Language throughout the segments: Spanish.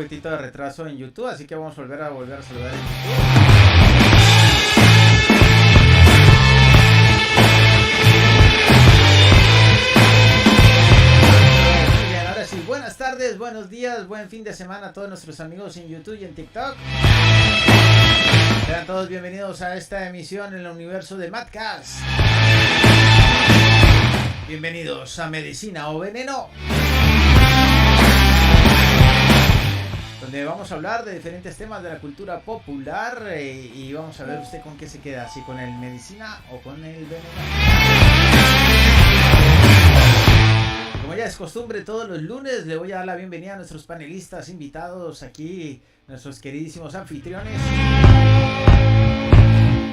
poquitito de retraso en YouTube, así que vamos a volver a saludar en YouTube. Sí, buenas tardes, buenos días, buen fin de semana a todos nuestros amigos en YouTube y en TikTok. Sean todos bienvenidos a esta emisión en el universo de Madcast. Bienvenidos a Medicina o Veneno, donde vamos a hablar de diferentes temas de la cultura popular y vamos a ver usted con qué se queda, si con el medicina o con el veneno. Como ya es costumbre, todos los lunes le voy a dar la bienvenida a nuestros panelistas invitados aquí, nuestros queridísimos anfitriones.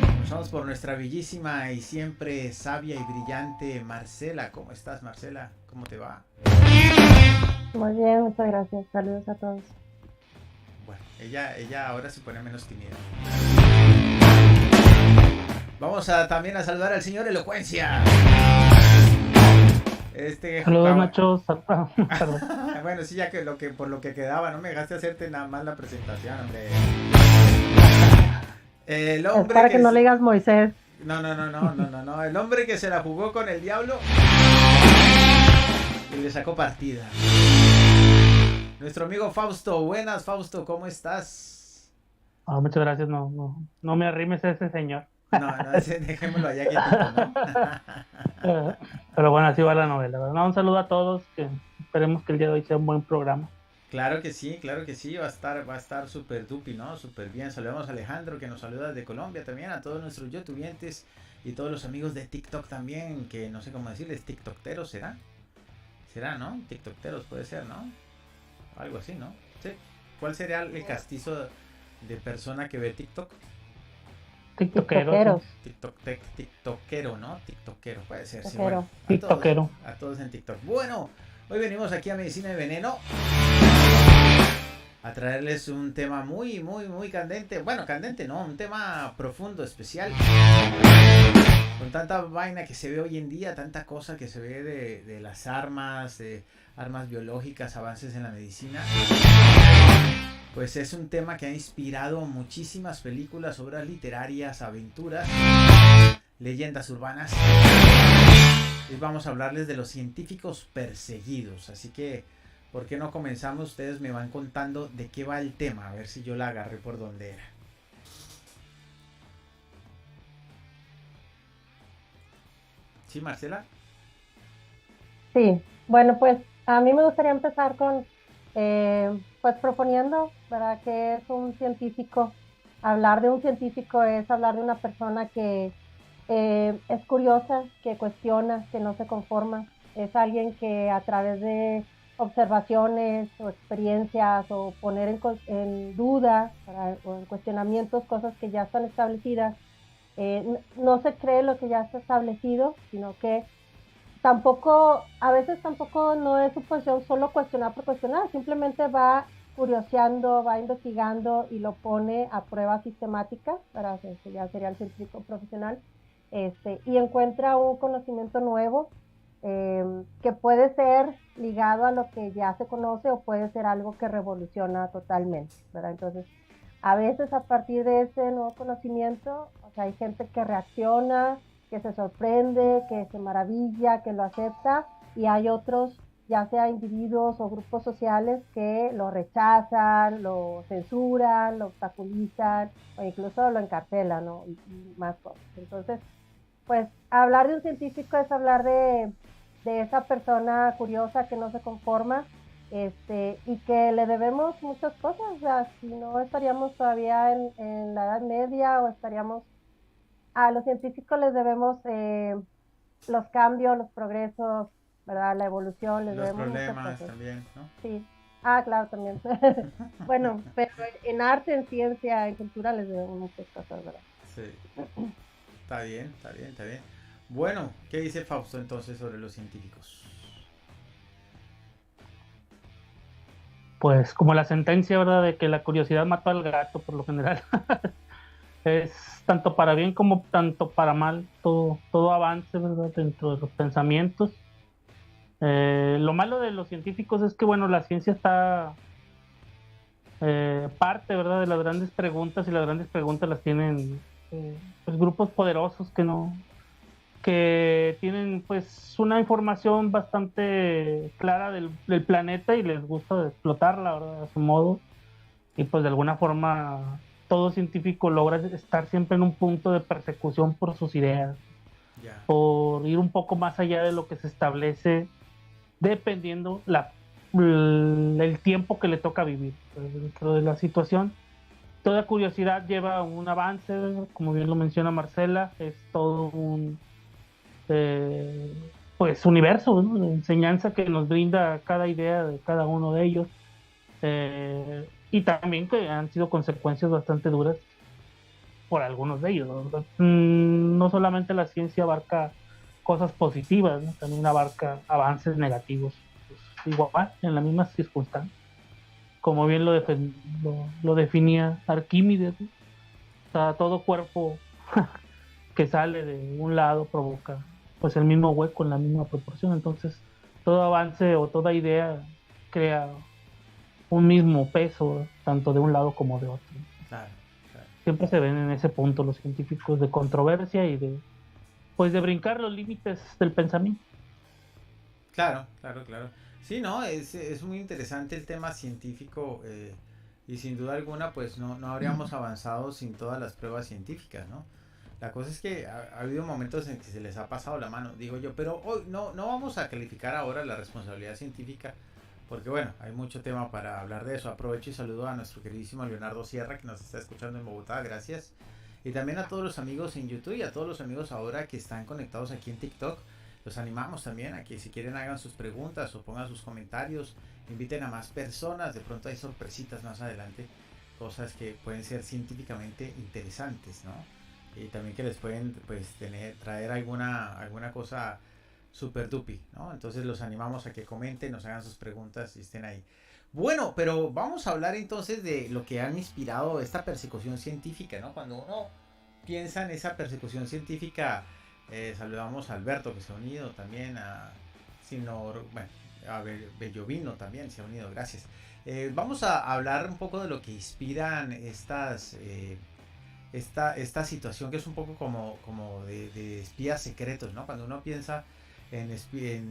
Comenzamos por nuestra bellísima y siempre sabia y brillante Marcela. ¿Cómo estás, Marcela? ¿Cómo te va? Muy bien, muchas gracias. Saludos a todos. Bueno, ella ahora se pone menos tímida. Vamos también a saludar al señor Elocuencia. Saludos, Nacho. Bueno, sí, ya que por lo que quedaba, no me dejaste hacerte nada más la presentación, hombre. El hombre es para que no le digas Moisés. No. El hombre que se la jugó con el diablo y le sacó partida. Nuestro amigo Fausto. Buenas, Fausto, ¿cómo estás? Muchas gracias. No me arrimes a ese señor. No, dejémoslo allá quietito, ¿no? Pero bueno, así va la novela, ¿verdad? Un saludo a todos, que esperemos que el día de hoy sea un buen programa. Claro que sí, va a estar súper dupi, ¿no? Súper bien. Saludamos a Alejandro, que nos saluda desde Colombia también, a todos nuestros youtubientes y todos los amigos de TikTok también, que no sé cómo decirles, TikTokteros, ¿será? ¿Será, no? TikTokteros puede ser, ¿no? Algo así, ¿no? Sí. ¿Cuál sería el castizo de persona que ve TikTok? TikTokeros. TikTokero, ¿no? TikTokero, puede ser. Sí, bueno, TikTokero. A todos en TikTok. Bueno, hoy venimos aquí a Medicina de Veneno a traerles un tema muy candente. Bueno, candente no, un tema profundo, especial. Con tanta vaina que se ve hoy en día, tanta cosa que se ve de las armas, de armas biológicas, avances en la medicina. Pues es un tema que ha inspirado muchísimas películas, obras literarias, aventuras, leyendas urbanas. Hoy vamos a hablarles de los científicos perseguidos. Así que, ¿por qué no comenzamos? Ustedes me van contando de qué va el tema, a ver si yo la agarré por donde era. ¿Sí, Marcela? Sí, bueno, pues a mí me gustaría empezar con, pues proponiendo, ¿verdad?, que es un científico. Hablar de un científico es hablar de una persona que es curiosa, que cuestiona, que no se conforma. Es alguien que a través de observaciones o experiencias o poner en duda, ¿verdad?, o en cuestionamientos cosas que ya están establecidas, no se cree lo que ya está establecido, sino que a veces tampoco no es su posición solo cuestionar por cuestionar, simplemente va curioseando, va investigando y lo pone a prueba sistemática, para que ya sería el científico profesional, y encuentra un conocimiento nuevo que puede ser ligado a lo que ya se conoce o puede ser algo que revoluciona totalmente, ¿verdad? Entonces, a veces a partir de ese nuevo conocimiento, o sea, hay gente que reacciona, que se sorprende, que se maravilla, que lo acepta, y hay otros, ya sea individuos o grupos sociales, que lo rechazan, lo censuran, lo obstaculizan o incluso lo encarcelan, ¿no? y más cosas. Entonces, pues hablar de un científico es hablar de esa persona curiosa que no se conforma, y que le debemos muchas cosas. O sea, si no estaríamos todavía en la Edad Media, o estaríamos, a los científicos les debemos los cambios, los progresos, ¿verdad?, la evolución, les los debemos problemas muchas cosas también, ¿no? Sí, claro, también. Bueno, pero en arte, en ciencia, en cultura les debemos muchas cosas, ¿verdad? Sí. Está bien. Bueno, ¿qué dice Fausto entonces sobre los científicos? Pues como la sentencia, ¿verdad?, de que la curiosidad mató al gato, por lo general. Es tanto para bien como tanto para mal, todo avance, ¿verdad?, dentro de los pensamientos. Lo malo de los científicos es que, bueno, la ciencia está parte, ¿verdad?, de las grandes preguntas, y las grandes preguntas las tienen pues, grupos poderosos que tienen pues una información bastante clara del planeta y les gusta explotarla, ¿verdad?, a su modo, y pues de alguna forma todo científico logra estar siempre en un punto de persecución por sus ideas, Ya. por ir un poco más allá de lo que se establece dependiendo el tiempo que le toca vivir. Pues, dentro de la situación, toda curiosidad lleva a un avance, como bien lo menciona Marcela, es todo un eh, pues universo, ¿no?, de enseñanza que nos brinda cada idea de cada uno de ellos, y también que han sido consecuencias bastante duras por algunos de ellos, ¿no? No solamente la ciencia abarca cosas positivas, ¿no?, también abarca avances negativos, pues, igual, en las mismas circunstancias, como bien lo definía Arquímedes, ¿no? O sea, todo cuerpo que sale de un lado provoca pues el mismo hueco en la misma proporción. Entonces, todo avance o toda idea crea un mismo peso, tanto de un lado como de otro. Claro, claro. Siempre se ven en ese punto los científicos de controversia y de pues de brincar los límites del pensamiento. Claro, claro, claro. Sí, no, es muy interesante el tema científico, y sin duda alguna pues no habríamos avanzado sin todas las pruebas científicas, ¿no? La cosa es que ha habido momentos en que se les ha pasado la mano, digo yo, pero hoy no vamos a calificar ahora la responsabilidad científica, porque bueno, hay mucho tema para hablar de eso. Aprovecho y saludo a nuestro queridísimo Leonardo Sierra, que nos está escuchando en Bogotá, gracias. Y también a todos los amigos en YouTube y a todos los amigos ahora que están conectados aquí en TikTok. Los animamos también a que si quieren hagan sus preguntas o pongan sus comentarios, inviten a más personas, de pronto hay sorpresitas más adelante, cosas que pueden ser científicamente interesantes, ¿no? Y también que les pueden pues traer alguna cosa super dupi, ¿no? Entonces los animamos a que comenten, nos hagan sus preguntas y estén ahí. Bueno, pero vamos a hablar entonces de lo que han inspirado esta persecución científica, ¿no? Cuando uno piensa en esa persecución científica, saludamos a Alberto que se ha unido también, bueno, a Bellovino también se ha unido, gracias. Vamos a hablar un poco de lo que inspiran esta situación que es un poco como de espías secretos, ¿no? Cuando uno piensa en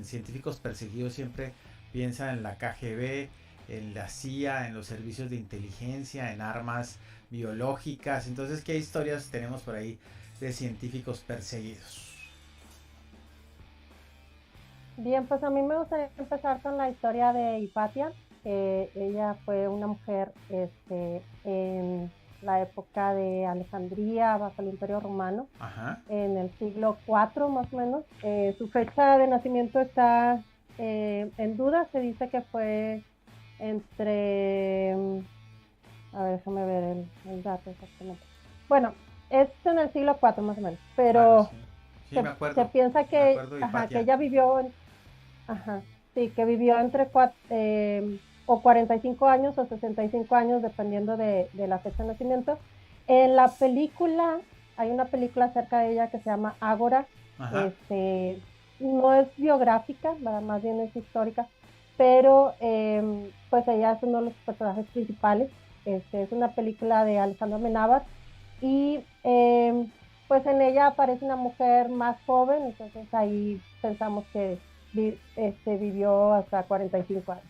científicos perseguidos siempre piensa en la KGB, en la CIA, en los servicios de inteligencia, en armas biológicas. Entonces, ¿qué historias tenemos por ahí de científicos perseguidos? Bien, pues a mí me gustaría empezar con la historia de Hipatia. Ella fue una mujer en la época de Alejandría, bajo el Imperio Romano, Ajá. en el siglo IV más o menos. Su fecha de nacimiento está en duda, se dice que fue entre, a ver, déjame ver el dato exactamente. Bueno, es en el siglo IV más o menos, pero Claro, sí. Sí, me acuerdo. se piensa Me que, acuerdo de ajá, que Hipatia. ella vivió, ajá, sí, que vivió entre o 45 años o 65 años, dependiendo de la fecha de nacimiento. En la película, hay una película acerca de ella que se llama Ágora. Ajá. No es biográfica, más bien es histórica, pero pues ella es uno de los personajes principales. Es una película de Alejandro Amenábar y pues en ella aparece una mujer más joven, entonces ahí pensamos que vivió hasta 45 años.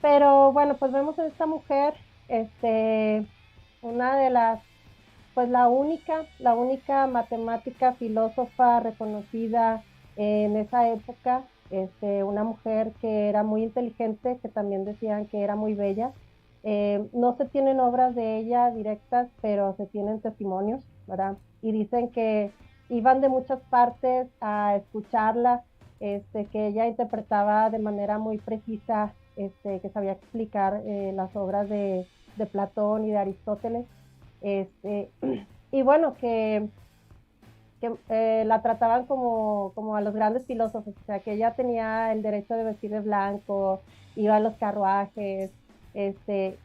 Pero bueno, pues vemos a esta mujer, una de las, pues la única matemática, filósofa reconocida en esa época, una mujer que era muy inteligente, que también decían que era muy bella. No se tienen obras de ella directas, pero se tienen testimonios, ¿verdad? Y dicen que iban de muchas partes a escucharla, que ella interpretaba de manera muy precisa, que sabía explicar las obras de Platón y de Aristóteles. Este, y bueno, que la trataban como a los grandes filósofos, o sea, que ella tenía el derecho de vestir de blanco, iba a los carruajes,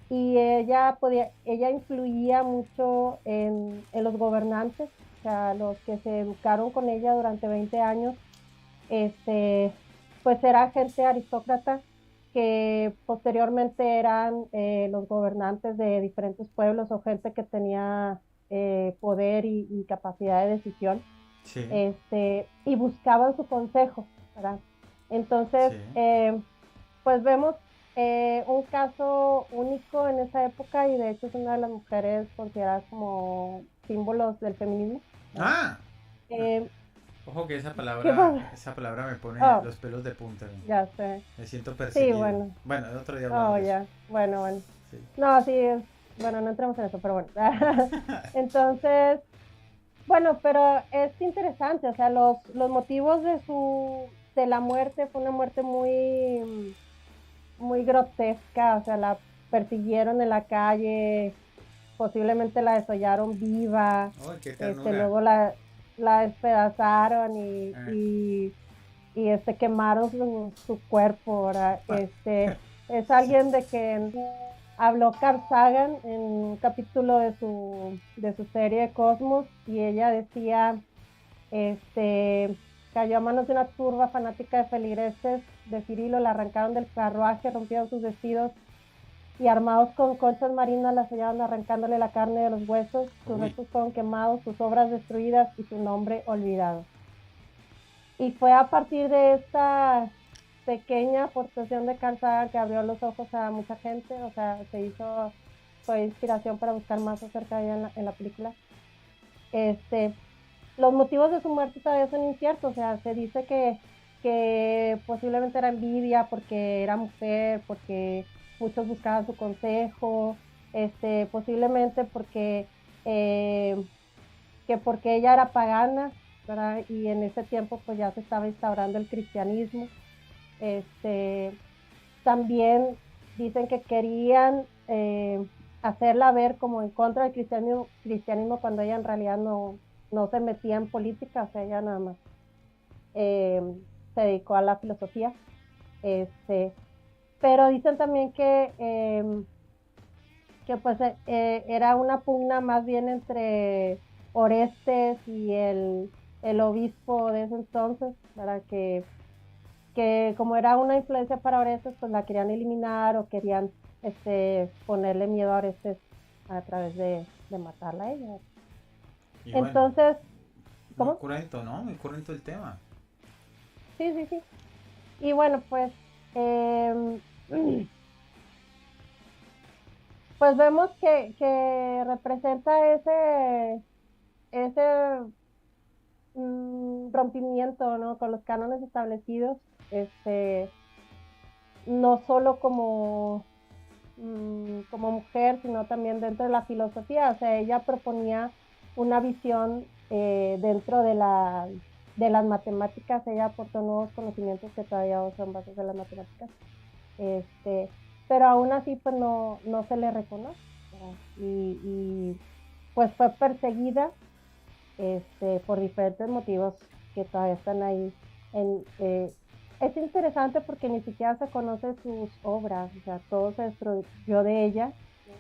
y ella influía mucho en los gobernantes, o sea, los que se educaron con ella durante 20 años, pues era gente aristócrata, que posteriormente eran los gobernantes de diferentes pueblos o gente que tenía poder y capacidad de decisión, Sí, y buscaban su consejo, ¿verdad? Entonces, sí. pues vemos un caso único en esa época y de hecho es una de las mujeres consideradas como símbolos del feminismo, ¿verdad? Ah, Eh, ojo que ¿Qué pasa? esa palabra me pone Oh, los pelos de punta. ya sé. Me siento Sí, perseguido. bueno. Bueno, el otro día hablamos Oh, de eso. ya. Bueno, bueno. Sí. No, sí, bueno, no entremos en eso, pero bueno. Entonces, bueno, pero es interesante, o sea, los motivos de la muerte fue una muerte muy grotesca, o sea, la persiguieron en la calle, posiblemente la desollaron viva, ¡Ay, qué ternura! luego la despedazaron Eh, quemaron su cuerpo, ¿verdad? Es alguien de que habló Carl Sagan en un capítulo de su serie Cosmos y ella decía, cayó a manos de una turba fanática de feligreses de Cirilo, la arrancaron del carruaje, rompieron sus vestidos y armados con conchas marinas la sellaron arrancándole la carne de los huesos, sus uy, restos fueron quemados, sus obras destruidas y su nombre olvidado. Y fue a partir de esta pequeña aportación de Carl Sagan que abrió los ojos a mucha gente, o sea, fue inspiración para buscar más acerca de ella en la película. Los motivos de su muerte todavía son inciertos, o sea, se dice que posiblemente era envidia porque era mujer, porque muchos buscaban su consejo, posiblemente eh, porque ella era pagana, ¿verdad? Y en ese tiempo pues ya se estaba instaurando el cristianismo. Este, También dicen que querían hacerla ver como en contra del cristianismo cuando ella en realidad no se metía en política, o sea, ella nada más eh, se dedicó a la filosofía. Este, pero dicen también que pues era una pugna más bien entre Orestes y el obispo de ese entonces, para que como era una influencia para Orestes, pues la querían eliminar o querían ponerle miedo a Orestes a través de matarla a ella. y bueno, Entonces, muy ¿cómo? cruento, ¿no? Muy cruento el tema. Sí, sí, sí. Y bueno, pues, eh, pues vemos que representa ese rompimiento, ¿no? Con los cánones establecidos, no solo como mujer, sino también dentro de la filosofía. O sea, ella proponía una visión dentro de las matemáticas, ella aportó nuevos conocimientos que todavía hoy son bases de las matemáticas, este, pero aún así pues no se le reconoce, ¿verdad? Y pues fue perseguida por diferentes motivos que todavía están ahí. Es interesante porque ni siquiera se conoce sus obras, o sea, todo se destruyó de ella, ¿no?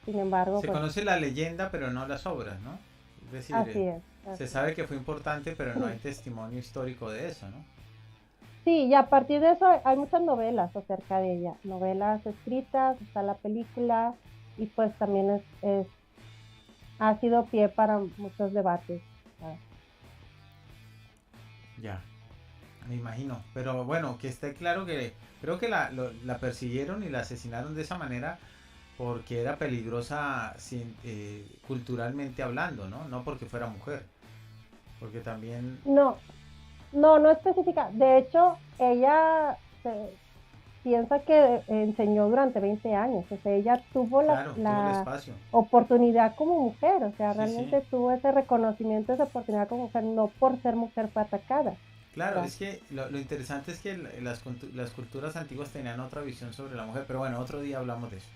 Sin embargo, Se pues conoce la leyenda, pero no las obras, ¿no? Es decir, así es. se Así sabe que fue importante, pero no hay testimonio histórico de eso, ¿no? Sí, y a partir de eso hay muchas novelas acerca de ella, novelas escritas, está la película y pues también ha sido pie para muchos debates. ¿Verdad? Ya, me imagino. Pero bueno, que esté claro que creo que la persiguieron y la asesinaron de esa manera porque era peligrosa culturalmente hablando, ¿no? No porque fuera mujer. Porque también, No, no específica. De hecho, ella piensa que enseñó durante 20 años. O sea, ella tuvo claro, tuvo el la espacio. oportunidad como mujer. O sea, Sí, sí. realmente tuvo ese reconocimiento, esa oportunidad como mujer, no por ser mujer fue atacada. Claro, ¿Verdad? es que lo interesante es que las culturas antiguas tenían otra visión sobre la mujer, pero bueno, otro día hablamos de eso.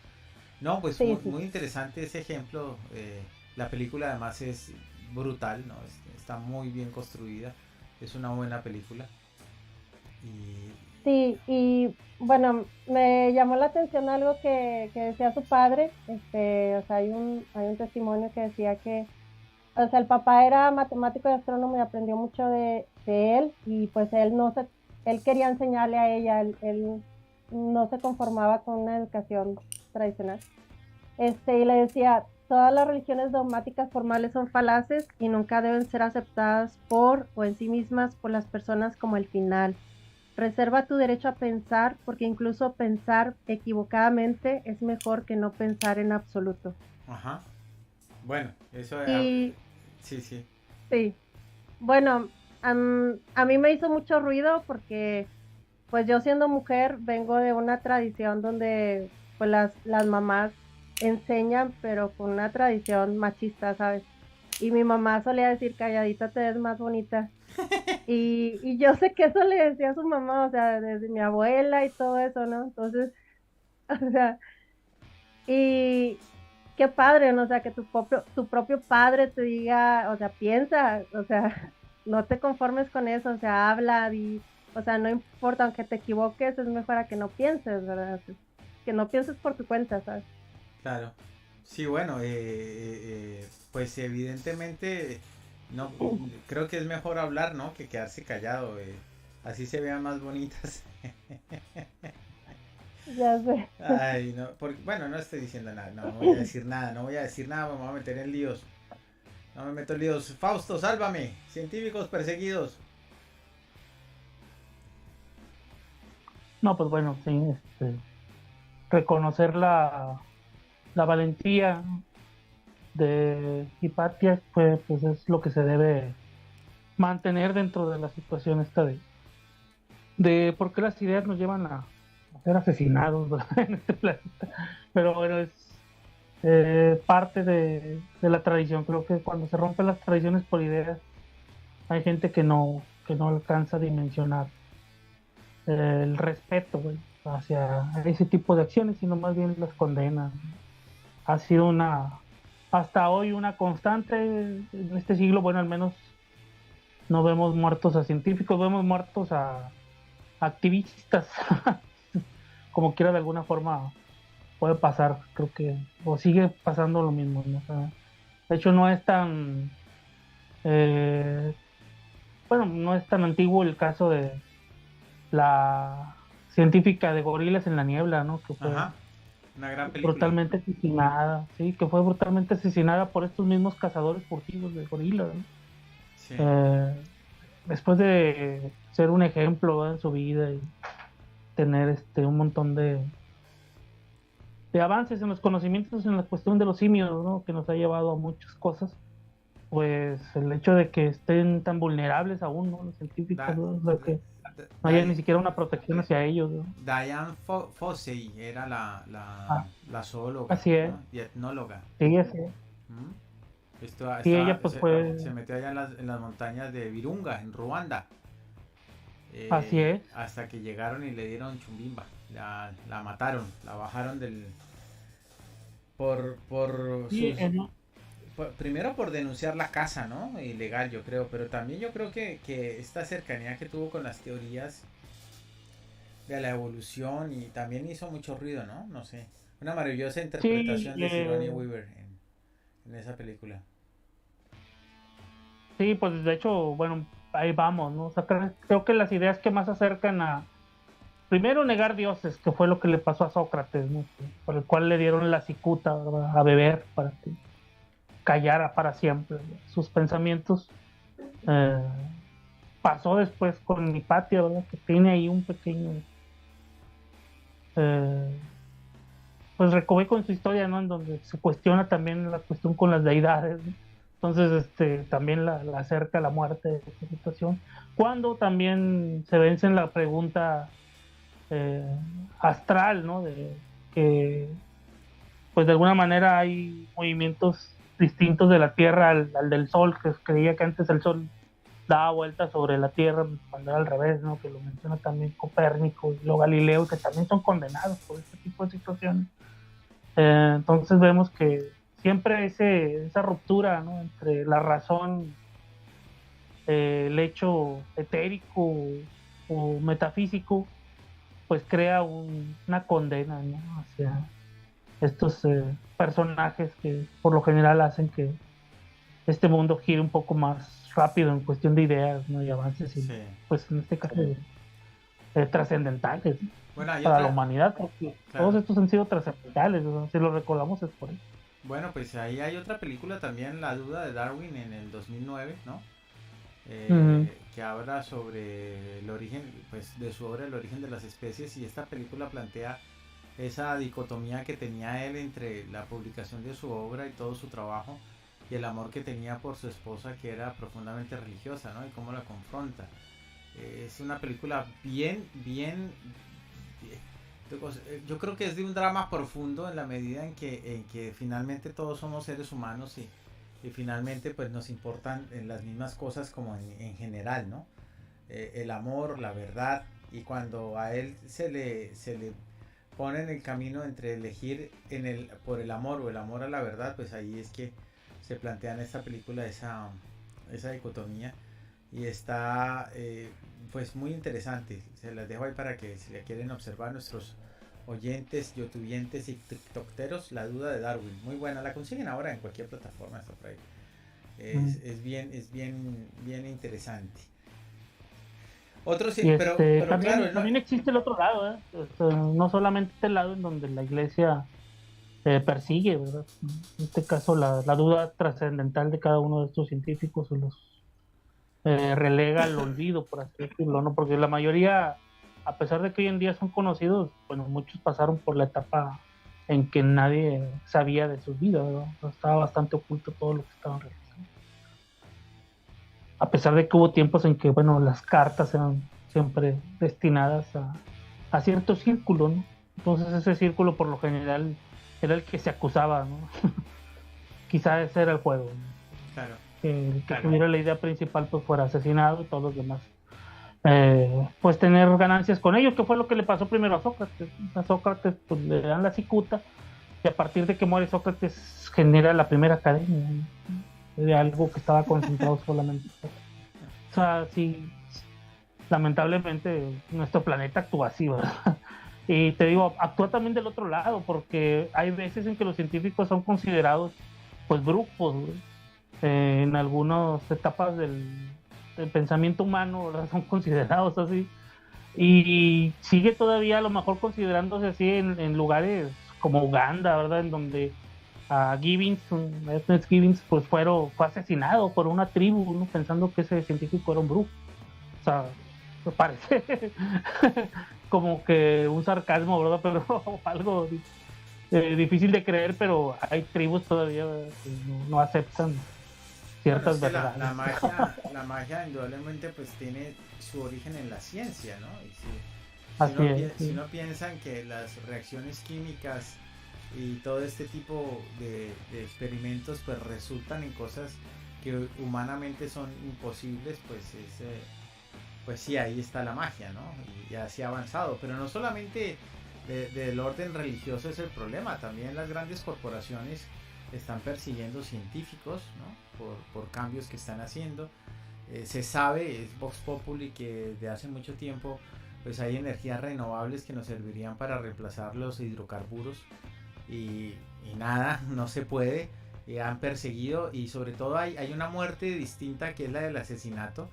No, pues Sí, muy, sí, muy interesante ese ejemplo. La película además es brutal, ¿no? Está muy bien construida. Es una buena película. Y sí. Y bueno, me llamó la atención algo que decía su padre. O sea, hay un testimonio que decía que, o sea, el papá era matemático y astrónomo y aprendió mucho de él y pues él no se, él quería enseñarle a ella, él no se conformaba con una educación tradicional. Y le decía, todas las religiones dogmáticas formales son falaces y nunca deben ser aceptadas por o en sí mismas por las personas como el final. Reserva tu derecho a pensar, porque incluso pensar equivocadamente es mejor que no pensar en absoluto. Ajá. Bueno, eso... Y sí, sí. sí, bueno, a mí me hizo mucho ruido porque pues yo siendo mujer vengo de una tradición donde pues las mamás enseñan, pero con una tradición machista, ¿sabes? Y mi mamá solía decir, calladita te ves más bonita. Y yo sé que eso le decía a su mamá, o sea, desde mi abuela y todo eso, ¿no? Entonces, o sea, y qué padre, ¿no? O sea, que tu propio padre te diga, o sea, piensa, o sea, no te conformes con eso, o sea, habla, o sea, no importa, aunque te equivoques, es mejor a que no pienses, ¿verdad? Que no pienses por tu cuenta, ¿sabes? Claro. Sí, bueno, pues evidentemente no creo que es mejor hablar, ¿no? Que quedarse callado. Así se vean más bonitas. Ya sé. Ay, no, bueno, no estoy diciendo nada, no voy a decir nada, no voy a decir nada, me voy a meter en líos. No me meto en líos. Fausto, sálvame. Científicos perseguidos. No, pues bueno, sí, reconocer la valentía de Hipatia, pues es lo que se debe mantener dentro de la situación esta de por qué las ideas nos llevan a ser asesinados, ¿verdad? En este planeta. Pero bueno, es parte de la tradición. Creo que cuando se rompen las tradiciones por ideas, hay gente que no alcanza a dimensionar el respeto, güey, hacia ese tipo de acciones, sino más bien las condena. Ha sido hasta hoy una constante en este siglo. Bueno, al menos no vemos muertos a científicos, vemos muertos a activistas. Como quiera, de alguna forma puede pasar, creo que, o sigue pasando lo mismo, ¿no? O sea, de hecho, no es tan, eh, bueno, no es tan antiguo el caso de la científica de Gorilas en la Niebla, ¿no? Que fue Ajá. Una gran película. brutalmente asesinada, sí, que fue brutalmente asesinada por estos mismos cazadores furtivos de gorilas, ¿no? Sí. Después de ser un ejemplo, ¿verdad? En su vida y tener un montón de avances en los conocimientos en la cuestión de los simios, ¿no? Que nos ha llevado a muchas cosas, pues el hecho de que estén tan vulnerables aún, ¿no? Los científicos, Da, ¿no? De que no haya da, ni siquiera una protección hacia ellos, ¿no? Diane Fossey era Ah, la zoóloga, así es, ¿no? Y etnóloga. sí, así, ¿Mm? sí, ella pues fue, Se metió allá en las montañas de Virunga, en Ruanda. así es, Hasta que llegaron y le dieron chumbimba. La mataron, la bajaron del... Por sí, sus... Primero por denunciar la caza, ¿no? Ilegal, yo creo. Pero también yo creo que esta cercanía que tuvo con las teorías de la evolución y también hizo mucho ruido, ¿no? No sé. Una maravillosa sí, interpretación de Sigourney Weaver en esa película. sí, pues de hecho, bueno, ahí vamos, ¿no? O sea, creo que las ideas que más acercan primero negar dioses, que fue lo que le pasó a Sócrates, ¿no? Por el cual le dieron la cicuta, ¿verdad? A beber para que callara para siempre, ¿no? Sus pensamientos. Eh, Pasó después con Hipatia, ¿verdad? Que tiene ahí un pequeño, eh, pues recoveco en su historia, ¿no? En donde se cuestiona también la cuestión con las deidades, ¿no? Entonces, también la acerca a la muerte de esta situación. Cuando también se vence en la pregunta eh, astral, ¿no? De que, pues de alguna manera hay movimientos distintos de la Tierra al del Sol, que creía que antes el Sol daba vueltas sobre la Tierra cuando era al revés, ¿no? Que lo menciona también Copérnico y luego Galileo, que también son condenados por este tipo de situaciones. Entonces vemos que siempre esa ruptura, ¿no? Entre la razón, el hecho etérico o metafísico, pues crea una condena, ¿no? Hacia estos personajes que por lo general hacen que este mundo gire un poco más rápido en cuestión de ideas, ¿no? Y avances, y Sí. pues en este caso trascendentales Bueno, hay para otra, la humanidad, porque claro. todos estos han sido trascendentales, o sea, si lo recordamos es por eso. Bueno, pues ahí hay otra película también, La duda de Darwin en el 2009, ¿no? Ujú. Que habla sobre el origen, pues de su obra El origen de las especies, y esta película plantea esa dicotomía que tenía él entre la publicación de su obra y todo su trabajo y el amor que tenía por su esposa, que era profundamente religiosa, ¿no? Y cómo la confronta. Es una película yo creo que es de un drama profundo en la medida en que finalmente todos somos seres humanos y finalmente pues nos importan las mismas cosas como en general, ¿no? El amor, la verdad, y cuando a él se le pone en el camino entre elegir por el amor o el amor a la verdad, pues ahí es que se plantea en esta película esa dicotomía y está pues muy interesante. Se las dejo ahí para que si la quieren observar nuestros oyentes, youtubientes y tiktokteros, La duda de Darwin. Muy buena, la consiguen ahora en cualquier plataforma, está por ahí. Bien interesante. Otro sí, Y pero claro, no, también existe el otro lado, ¿eh? No solamente este lado en donde la iglesia persigue, ¿verdad? En este caso, la duda trascendental de cada uno de estos científicos o los relega al olvido, por así decirlo, ¿no? Porque la mayoría, a pesar de que hoy en día son conocidos, bueno, muchos pasaron por la etapa en que nadie sabía de sus vidas, ¿verdad? Estaba bastante oculto todo lo que estaban realizando. A pesar de que hubo tiempos en que, bueno, las cartas eran siempre destinadas a cierto círculo, ¿no? Entonces ese círculo por lo general era el que se acusaba, ¿no? Quizá ese era el juego, ¿no? claro, Que el que claro. tuviera la idea principal pues fuera asesinado y todos los demás pues tener ganancias con ellos, que fue lo que le pasó primero a Sócrates. A Sócrates pues le dan la cicuta y a partir de que muere Sócrates genera la primera academia, ¿no? De algo que estaba concentrado solamente. O sea, sí, lamentablemente nuestro planeta actúa así, ¿verdad? Y te digo, actúa también del otro lado, porque hay veces en que los científicos son considerados pues brujos, en algunas etapas del pensamiento humano, ¿verdad? Son considerados así. Y sigue todavía a lo mejor considerándose así en lugares como Uganda, ¿verdad? En donde a Gibbons, Ernest Gibbons, pues fue asesinado por una tribu, ¿no? Pensando que ese científico era un brujo. O sea, me parece como que un sarcasmo, ¿verdad? Pero algo difícil de creer, pero hay tribus todavía, ¿verdad?, que no aceptan Bueno, es ciertas que verdades. la magia indudablemente pues tiene su origen en la ciencia, ¿no? Y Así es, si sí. uno piensa en que las reacciones químicas y todo este tipo de experimentos pues resultan en cosas que humanamente son imposibles, pues sí, ahí está la magia, ¿no? Y así ha avanzado, pero no solamente del orden religioso es el problema, también las grandes corporaciones están persiguiendo científicos, ¿no? Por cambios que están haciendo. Se sabe, es Vox Populi, que desde hace mucho tiempo pues hay energías renovables que nos servirían para reemplazar los hidrocarburos y nada, no se puede. Han perseguido y sobre todo hay una muerte distinta que es la del asesinato,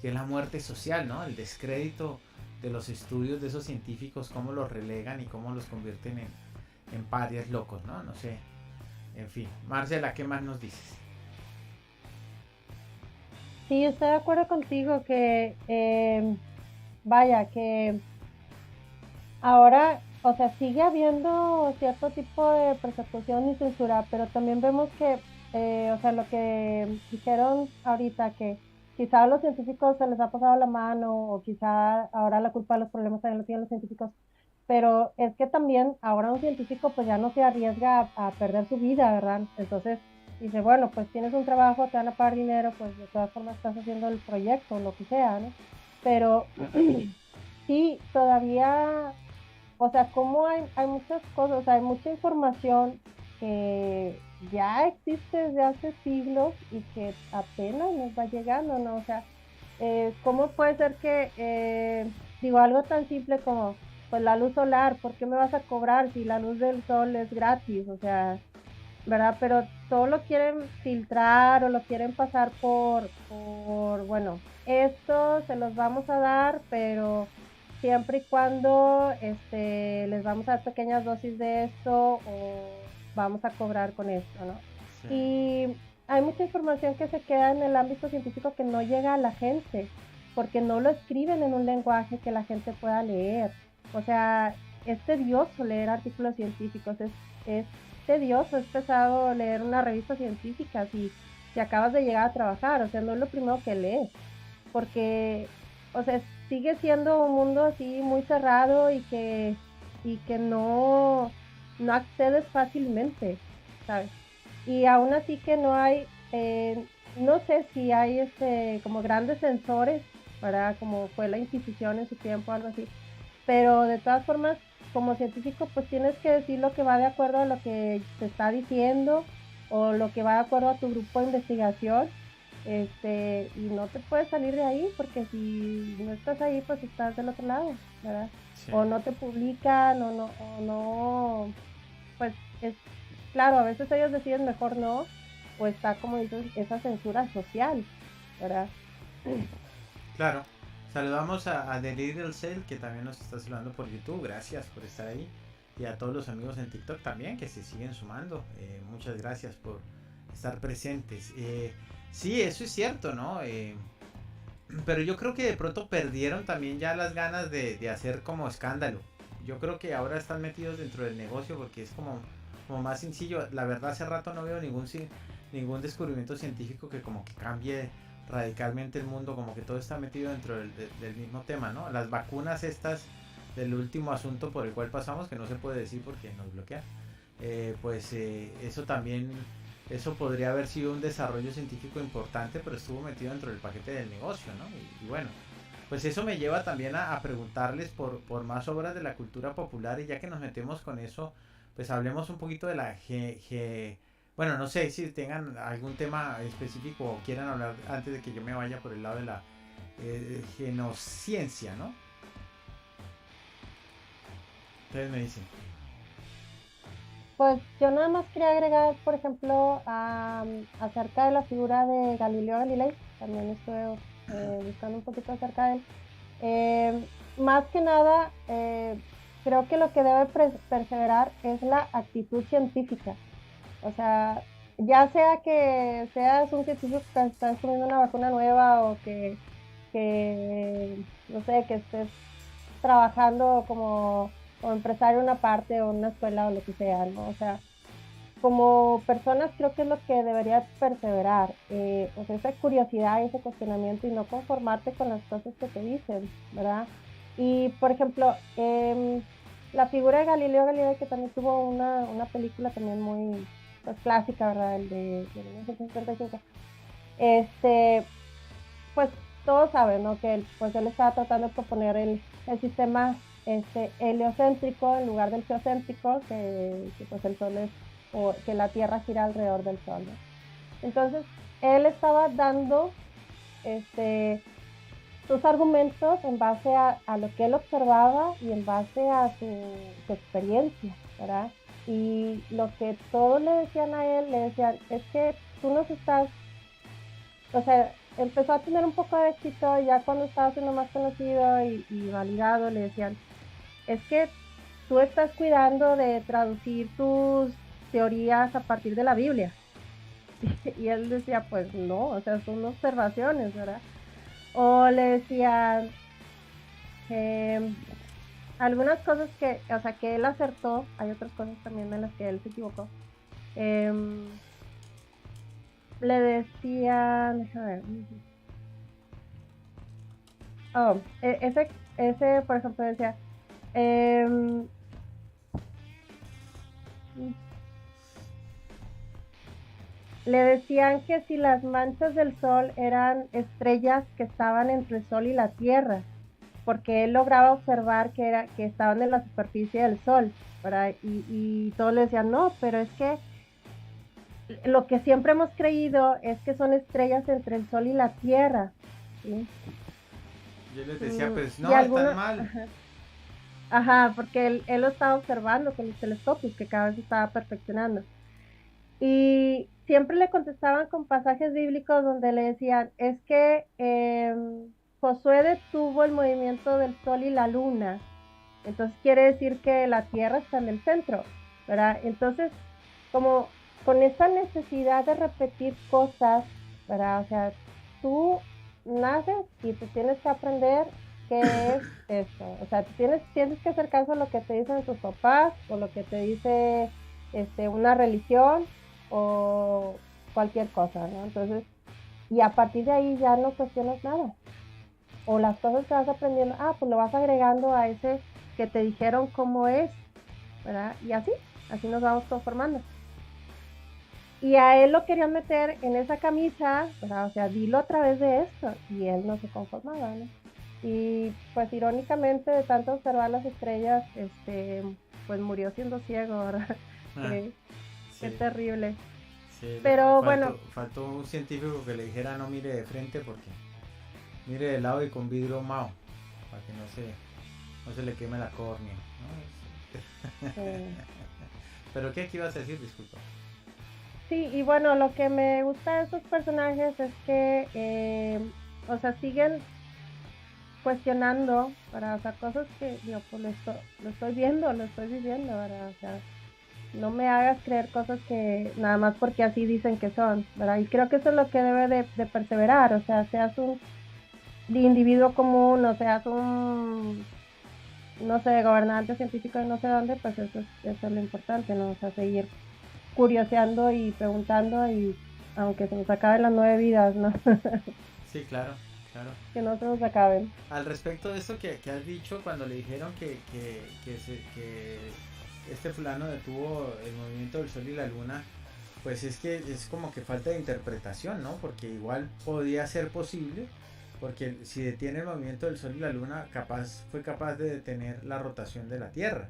que es la muerte social, ¿no? El descrédito de los estudios de esos científicos, cómo los relegan y cómo los convierten en parias locos, ¿no? No sé. En fin, Marcela, ¿qué más nos dices? Sí, estoy de acuerdo contigo que, vaya, que ahora, o sea, sigue habiendo cierto tipo de persecución y censura, pero también vemos que, o sea, lo que dijeron ahorita, que quizá a los científicos se les ha pasado la mano o quizá ahora la culpa de los problemas también lo tienen los científicos, pero es que también ahora un científico pues ya no se arriesga a perder su vida, ¿verdad? Entonces dice, bueno, pues tienes un trabajo, te van a pagar dinero, pues de todas formas estás haciendo el proyecto, lo que sea, ¿no? Pero sí, todavía, o sea, como hay muchas cosas, hay mucha información que ya existe desde hace siglos y que apenas nos va llegando, ¿no? O sea, ¿cómo puede ser que, digo, algo tan simple como, pues la luz solar, ¿por qué me vas a cobrar si la luz del sol es gratis? O sea, ¿verdad? Pero todo lo quieren filtrar o lo quieren pasar bueno, esto se los vamos a dar, pero siempre y cuando les vamos a dar pequeñas dosis de esto o vamos a cobrar con esto, ¿no? Sí. Y hay mucha información que se queda en el ámbito científico que no llega a la gente, porque no lo escriben en un lenguaje que la gente pueda leer. O sea, es tedioso leer artículos científicos, es tedioso, es pesado leer una revista científica si acabas de llegar a trabajar, o sea, no es lo primero que lees, porque, o sea, sigue siendo un mundo así muy cerrado y que no accedes fácilmente, ¿sabes? Y aún así que no hay, no sé si hay como grandes sensores, ¿verdad? Como fue la Inquisición en su tiempo, algo así, pero de todas formas, como científico, pues tienes que decir lo que va de acuerdo a lo que te está diciendo o lo que va de acuerdo a tu grupo de investigación, y no te puedes salir de ahí porque si no estás ahí, pues estás del otro lado, ¿verdad? Sí. O no te publican o no, pues es claro, a veces ellos deciden mejor no, o está como dices, esa censura social, ¿verdad? Claro. Saludamos a The Little Cell, que también nos está saludando por YouTube. Gracias por estar ahí. Y a todos los amigos en TikTok también que se siguen sumando. Muchas gracias por estar presentes. Sí, eso es cierto, ¿no? Pero yo creo que de pronto perdieron también ya las ganas de hacer como escándalo. Yo creo que ahora están metidos dentro del negocio porque es como más sencillo. La verdad, hace rato no veo ningún descubrimiento científico que como que cambie radicalmente el mundo, como que todo está metido dentro del mismo tema, ¿no? Las vacunas estas del último asunto por el cual pasamos, que no se puede decir porque nos bloquean, eso también, eso podría haber sido un desarrollo científico importante, pero estuvo metido dentro del paquete del negocio, ¿no? Y bueno, pues eso me lleva también a preguntarles por más obras de la cultura popular, y ya que nos metemos con eso, pues hablemos un poquito de la bueno, no sé si tengan algún tema específico o quieran hablar antes de que yo me vaya por el lado de la genociencia, ¿no? Ustedes me dicen. Pues yo nada más quería agregar, por ejemplo, acerca de la figura de Galileo Galilei, también estuve buscando un poquito acerca de él. Más que nada, creo que lo que debe perseverar es la actitud científica. O sea, ya sea que seas un científico que está descubriendo una vacuna nueva o que no sé, que estés trabajando como empresario en una parte o en una escuela o lo que sea, ¿no? O sea, como personas creo que es lo que deberías perseverar, o sea, esa curiosidad, ese cuestionamiento y no conformarte con las cosas que te dicen, ¿verdad? Y, por ejemplo, la figura de Galileo Galilei, que también tuvo una película también muy pues, clásica, ¿verdad? El de 1955. Pues todos saben, ¿no? Que él estaba tratando de proponer el sistema heliocéntrico en lugar del geocéntrico, que pues el Sol o que la Tierra gira alrededor del Sol, ¿no? Entonces, él estaba dando sus argumentos en base a lo que él observaba y en base a su experiencia, ¿verdad? Y lo que todos le decían a él, le decían, es que tú nos estás, o sea, empezó a tener un poco de éxito ya cuando estaba siendo más conocido y validado, le decían, es que tú estás cuidando de traducir tus teorías a partir de la Biblia. Y él decía, pues no, o sea, son observaciones, ¿verdad? O le decían algunas cosas o sea, que él acertó, hay otras cosas también en las que él se equivocó. Le decían, déjame ver. Oh, ese, por ejemplo, decía, le decían que si las manchas del sol eran estrellas que estaban entre el sol y la tierra, porque él lograba observar que estaban en la superficie del sol, ¿verdad? Y todos le decían, no, pero es que lo que siempre hemos creído es que son estrellas entre el sol y la tierra, ¿sí? Yo les decía, pues no, están mal. Ajá, porque él lo estaba observando con los telescopios, que cada vez estaba perfeccionando. Y siempre le contestaban con pasajes bíblicos donde le decían, es que Josué detuvo el movimiento del Sol y la Luna, entonces quiere decir que la Tierra está en el centro, ¿verdad? Entonces, como con esa necesidad de repetir cosas, ¿verdad? O sea, tú naces y te tienes que aprender qué es esto. O sea, tienes que hacer caso a lo que te dicen tus papás o lo que te dice una religión o cualquier cosa, ¿no? Entonces, y a partir de ahí ya no cuestionas nada. O las cosas que vas aprendiendo, pues lo vas agregando a ese que te dijeron cómo es, ¿verdad? Y así nos vamos conformando. Y a él lo querían meter en esa camisa, ¿verdad? O sea, dilo a través de esto, y él no se conformaba, ¿no? Y pues irónicamente, de tanto observar las estrellas, pues murió siendo ciego, ¿verdad? Sí. Qué terrible. Sí, pero bueno. Faltó un científico que le dijera no mire de frente porque mire de lado y con vidrio mao, para que no se le queme la córnea, ¿no? Sí. ¿Pero qué ibas a decir? Disculpa. Sí, y bueno, lo que me gusta de estos personajes es que, o sea, siguen cuestionando, ¿verdad? O sea, cosas que yo pues lo estoy viendo, lo estoy viviendo, ¿verdad? O sea, no me hagas creer cosas que nada más porque así dicen que son, ¿verdad? Y creo que eso es lo que debe de perseverar, o sea, seas un individuo común, o seas un, no sé, gobernante científico de no sé dónde, pues eso es lo importante, ¿no? O sea, seguir curioseando y preguntando, y aunque se nos acaben las 9 vidas, ¿no? Sí, claro. Que no se nos acaben. Al respecto de esto que has dicho, cuando le dijeron que este fulano detuvo el movimiento del Sol y la Luna, pues es que es como que falta de interpretación, ¿no? Porque igual podía ser posible, porque si detiene el movimiento del Sol y la Luna, fue capaz de detener la rotación de la Tierra.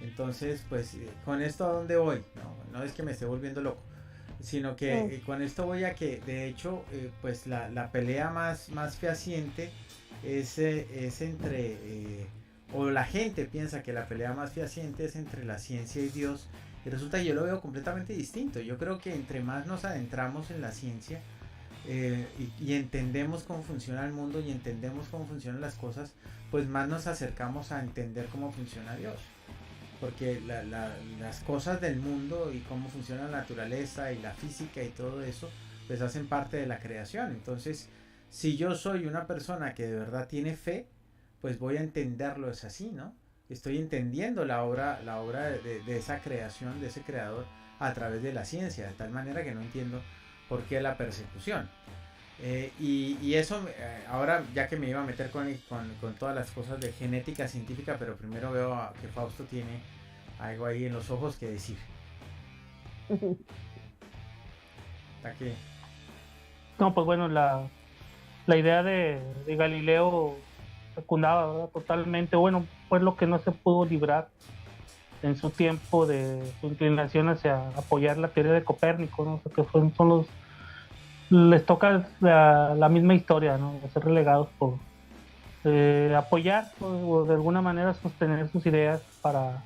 Entonces, pues, ¿con esto a dónde voy? No es que me esté volviendo loco, sino que con esto voy a que, de hecho, pues la pelea más fehaciente es entre, o la gente piensa que la pelea más fehaciente es entre la ciencia y Dios, y resulta que yo lo veo completamente distinto. Yo creo que entre más nos adentramos en la ciencia, y entendemos cómo funciona el mundo y entendemos cómo funcionan las cosas, pues más nos acercamos a entender cómo funciona Dios. Porque las cosas del mundo y cómo funciona la naturaleza y la física y todo eso, pues hacen parte de la creación. Entonces, si yo soy una persona que de verdad tiene fe, pues voy a entenderlo, es así, ¿no? Estoy entendiendo la obra de esa creación, de ese creador, a través de la ciencia, de tal manera que no entiendo por qué la persecución. Y eso, ahora ya que me iba a meter con todas las cosas de genética científica, pero primero veo que Fausto tiene algo ahí en los ojos que decir. Aquí. No, pues bueno, la idea de Galileo secundaba, ¿verdad? Totalmente, bueno, fue lo que no se pudo librar en su tiempo de su inclinación hacia apoyar la teoría de Copérnico, ¿no? O sea, que les toca la misma historia, ¿no? De ser relegados por apoyar o de alguna manera sostener sus ideas para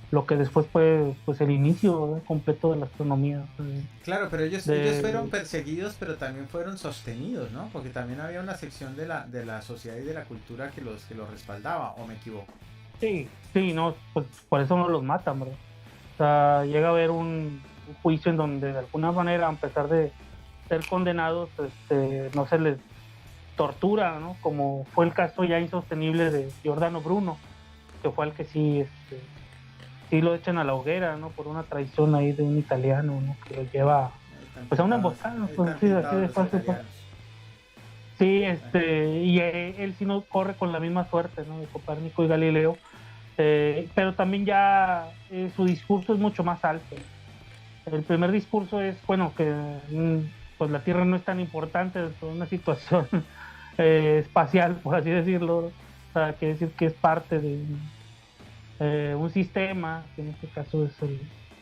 lo que después fue pues el inicio, ¿verdad?, completo de la astronomía. Claro, pero ellos fueron perseguidos, pero también fueron sostenidos, ¿no? Porque también había una sección de la sociedad y de la cultura que los respaldaba, ¿o me equivoco? Sí, no, pues por eso no los matan, ¿verdad? O sea, llega a haber un juicio en donde de alguna manera, a pesar de ser condenados, no se les tortura, ¿no? Como fue el caso ya insostenible de Giordano Bruno, que fue el que sí lo echan a la hoguera, ¿no? Por una traición ahí de un italiano, ¿no? Que lo lleva pues a una emboscada, pues así de fácil. Sí, y él sí no corre con la misma suerte, ¿no? De Copérnico y Galileo, pero también ya su discurso es mucho más alto. El primer discurso es, bueno, que pues la Tierra no es tan importante dentro de una situación espacial, por así decirlo. O sea, quiere decir que es parte de un sistema, que en este caso es el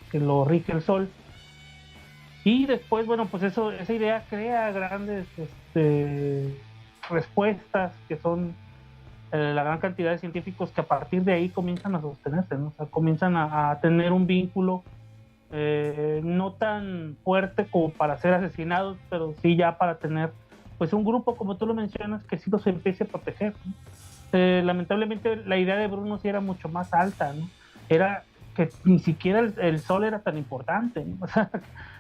que lo rige el Sol. Y después, bueno, pues esa idea crea grandes respuestas, que son la gran cantidad de científicos que a partir de ahí comienzan a sostenerse, ¿no? O sea, comienzan a tener un vínculo no tan fuerte como para ser asesinados, pero sí ya para tener pues un grupo, como tú lo mencionas, que sí los empiece a proteger, ¿no? Lamentablemente la idea de Bruno sí era mucho más alta, ¿no? Era que ni siquiera el sol era tan importante, ¿no? O sea,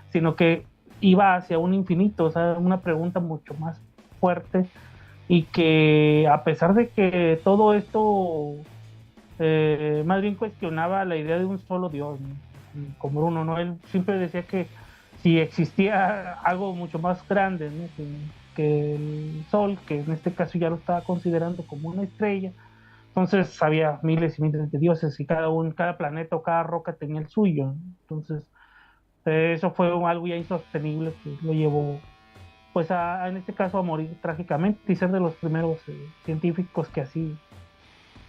sino que iba hacia un infinito, o sea, una pregunta mucho más fuerte, y que a pesar de que todo esto más bien cuestionaba la idea de un solo Dios, ¿no? Como Bruno, ¿no? Él siempre decía que si existía algo mucho más grande, ¿no? que el Sol, que en este caso ya lo estaba considerando como una estrella, entonces había miles y miles de dioses y cada planeta o cada roca tenía el suyo, ¿no? Entonces eso fue algo ya insostenible que lo llevó pues en este caso a morir trágicamente y ser de los primeros científicos que así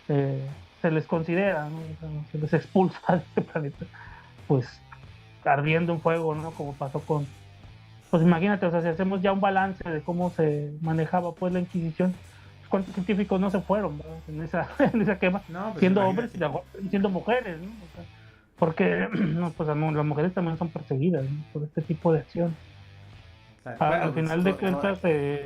eh, se les considera, ¿no? O sea, se les expulsa de este planeta, pues ardiendo en fuego, ¿no? Como pasó pues imagínate, o sea, si hacemos ya un balance de cómo se manejaba pues la Inquisición, pues, ¿cuántos científicos no se fueron, ¿verdad? En esa quema, No, pues siendo hombres imagínate. y siendo mujeres, ¿no? O sea, porque no, pues las mujeres también son perseguidas, ¿no? Por este tipo de acción. Claro, bueno, Al pues final de cuentas,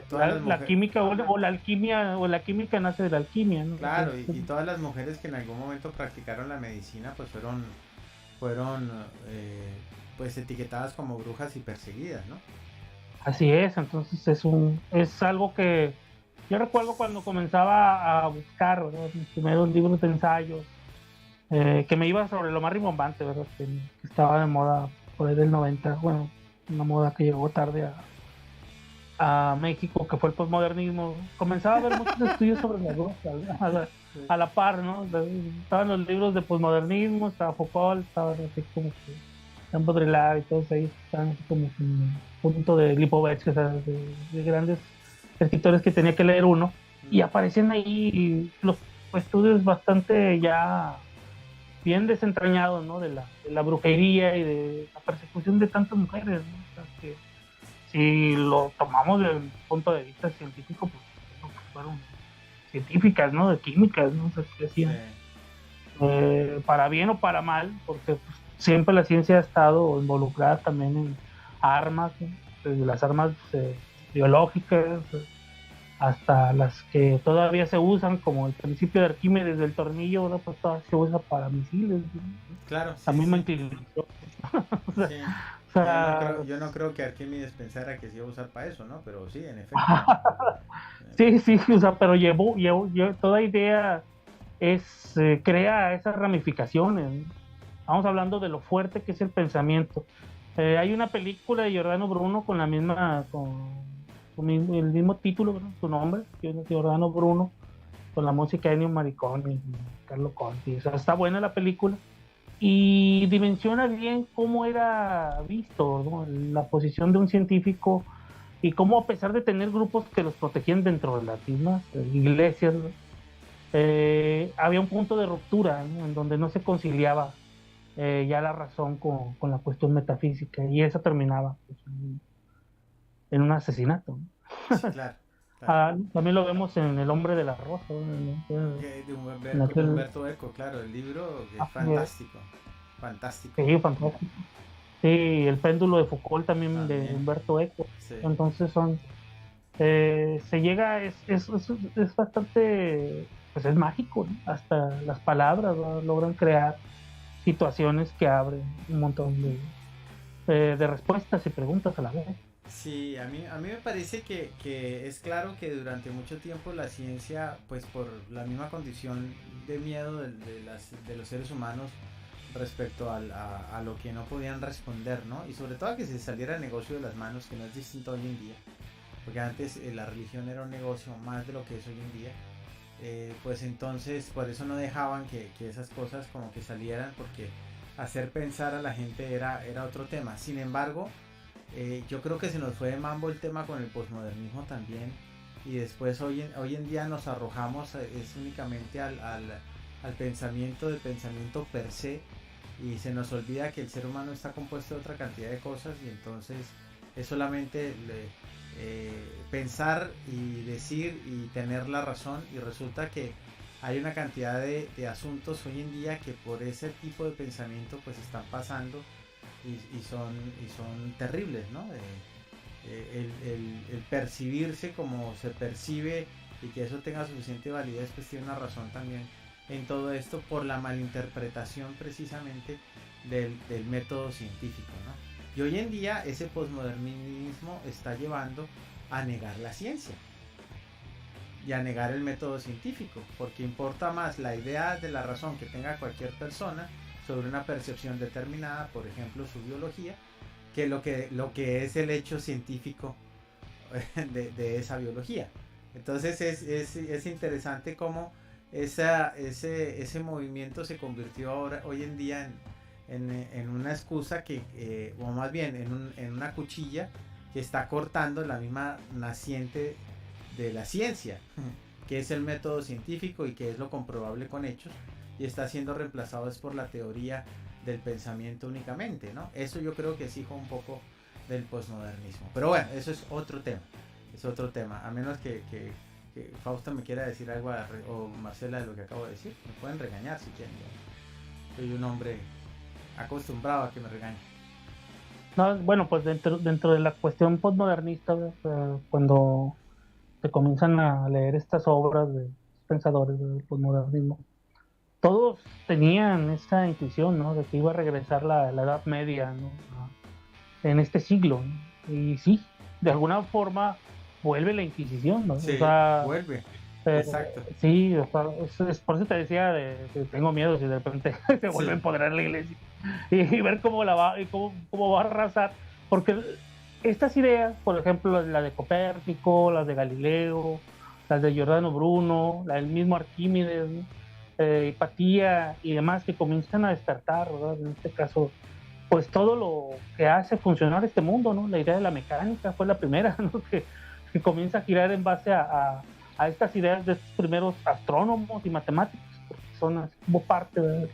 todas las la mujeres, química o la química nace de la alquimia, ¿no? claro, Entonces, y todas las mujeres que en algún momento practicaron la medicina, pues fueron eh, pues etiquetadas como brujas y perseguidas, ¿no? así es, entonces es algo que yo recuerdo cuando comenzaba a buscar, ¿verdad? Mis primeros libros de ensayos, que me iba sobre lo más rimbombante, ¿verdad? Que estaba de moda por ahí del 90, bueno, una moda que llegó tarde a México, que fue el posmodernismo. Comenzaba a ver muchos estudios sobre la bruja, ¿verdad? A la par, ¿no? Estaban los libros de posmodernismo, estaba Foucault, estaba así como que Jean Baudrillard y todos ellos estaban así como en un punto de Lipovetsky, o sea, de grandes escritores que tenía que leer uno, y aparecían ahí los estudios bastante ya bien desentrañados, ¿no? De la brujería y de la persecución de tantas mujeres, ¿no? O sea, que si lo tomamos desde el punto de vista científico, pues fueron científicas, ¿no? De químicas, ¿no? O sea, que Sí, hacían para bien o para mal, porque pues, siempre la ciencia ha estado involucrada también en armas, ¿no? Desde las armas biológicas hasta las que todavía se usan, como el principio de Arquímedes del tornillo, ¿no? Pues todavía se usa para misiles, ¿no? claro, La sí, misma sí, inteligencia. sí. O sea, Yo no creo que Arquímedes pensara que se iba a usar para eso, ¿no? Pero sí, en efecto. sí, sí, o sea, pero toda idea crea esas ramificaciones, ¿no? Estamos hablando de lo fuerte que es el pensamiento. Hay una película de Giordano Bruno con el mismo título, ¿no? Su nombre, Giordano Bruno, con la música de Ennio Morricone y Carlo Conti. O sea, está buena la película y dimensiona bien cómo era visto, ¿no? La posición de un científico y cómo, a pesar de tener grupos que los protegían dentro de las mismas iglesias, ¿no? Había un punto de ruptura, ¿no? En donde no se conciliaba ya la razón con la cuestión metafísica, y eso terminaba pues, en un asesinato, ¿no? Sí, claro, claro. También lo vemos en El hombre de la rosa, ¿no? En De aquel, Humberto Eco, claro, el libro que es eh, fantástico, fantástico. sí, fantástico. Sí, El péndulo de Foucault también de También, Humberto Eco. sí, Entonces se llega, es bastante, pues es mágico, ¿no? Hasta las palabras, ¿no? Logran crear situaciones que abren un montón de respuestas y preguntas a la vez. sí, a mí me parece que es claro que durante mucho tiempo la ciencia, pues por la misma condición de miedo de los seres humanos respecto a lo que no podían responder, ¿no? Y sobre todo a que se saliera el negocio de las manos, que no es distinto hoy en día, porque antes la religión era un negocio más de lo que es hoy en día. Pues entonces por eso no dejaban que esas cosas como que salieran, porque hacer pensar a la gente era otro tema. Sin embargo, yo creo que se nos fue de mambo el tema con el posmodernismo también, y después hoy en día nos arrojamos es únicamente al pensamiento del pensamiento per se, y se nos olvida que el ser humano está compuesto de otra cantidad de cosas, y entonces es solamente pensar y decir y tener la razón, y resulta que hay una cantidad de asuntos hoy en día que por ese tipo de pensamiento pues están pasando y son terribles, ¿no? el percibirse como se percibe y que eso tenga suficiente validez, pues tiene una razón también en todo esto por la malinterpretación precisamente del método científico, ¿no? Y hoy en día ese posmodernismo está llevando a negar la ciencia y a negar el método científico, porque importa más la idea de la razón que tenga cualquier persona sobre una percepción determinada, por ejemplo su biología, que lo que es el hecho científico de esa biología. Entonces es interesante cómo ese movimiento se convirtió hoy en día en una excusa o más bien en una cuchilla que está cortando la misma naciente de la ciencia, que es el método científico y que es lo comprobable con hechos, y está siendo reemplazado por la teoría del pensamiento únicamente, ¿no? Eso yo creo que es hijo un poco del posmodernismo. Pero bueno, eso es otro tema. A menos que Fausto me quiera decir algo o Marcela de lo que acabo de decir. Me pueden regañar si quieren. Soy un hombre acostumbrado a que me regañen. No, bueno, pues dentro de la cuestión postmodernista, cuando se comienzan a leer estas obras de pensadores del postmodernismo, todos tenían esa intuición, ¿no? De que iba a regresar la Edad Media, ¿no? En este siglo, ¿no? Y sí, de alguna forma vuelve la Inquisición, ¿no? Sí, o sea, vuelve. Exacto. Sí, o sea, por eso te decía que tengo miedo si de repente se vuelve a empoderar la iglesia y ver cómo cómo va a arrasar, porque estas ideas, por ejemplo, la de Copérnico, las de Galileo, las de Giordano Bruno, la del mismo Arquímedes, ¿no? Hipatía y demás, que comienzan a despertar, ¿verdad? En este caso, pues todo lo que hace funcionar este mundo, ¿no? La idea de la mecánica fue la primera, ¿no? que comienza a girar en base a estas ideas de estos primeros astrónomos y matemáticos, porque son como parte de,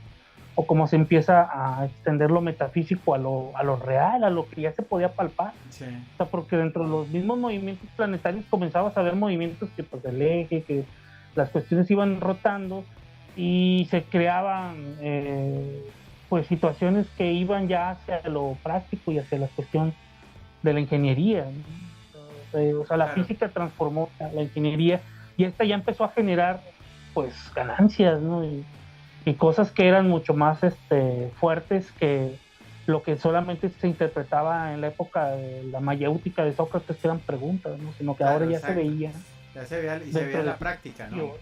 o como se empieza a extender lo metafísico a lo real, a lo que ya se podía palpar. Sí. O sea, porque dentro de los mismos movimientos planetarios comenzabas a ver movimientos que pues el eje, que las cuestiones iban rotando y se creaban pues situaciones que iban ya hacia lo práctico y hacia la cuestión de la ingeniería, ¿no? O sea, la física transformó la ingeniería y esta ya empezó a generar pues ganancias, ¿no? Y cosas que eran mucho más fuertes que lo que solamente se interpretaba en la época de la mayéutica de Sócrates, que eran preguntas, ¿no? Sino que ahora ya exacto. se veía. Ya se veía la práctica, ¿no?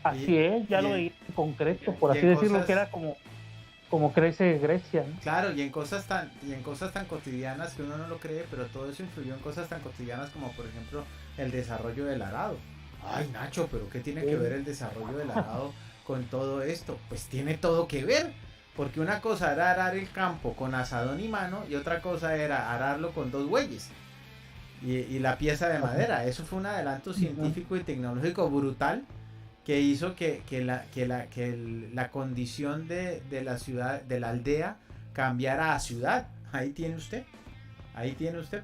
Así es, ya lo veía en concreto, por así decirlo, cosas, que era como crece Grecia, ¿no? Claro, y en cosas tan cotidianas que uno no lo cree, pero todo eso influyó en cosas tan cotidianas como por ejemplo el desarrollo del arado. Ay, Nacho, pero ¿qué tiene que ver el desarrollo del arado con todo esto? Pues tiene todo que ver, porque una cosa era arar el campo con asadón y mano y otra cosa era ararlo con 2 bueyes y la pieza de madera. Eso fue un adelanto científico y tecnológico brutal que hizo que la condición de la ciudad, de la aldea, cambiara a ciudad. Ahí tiene usted,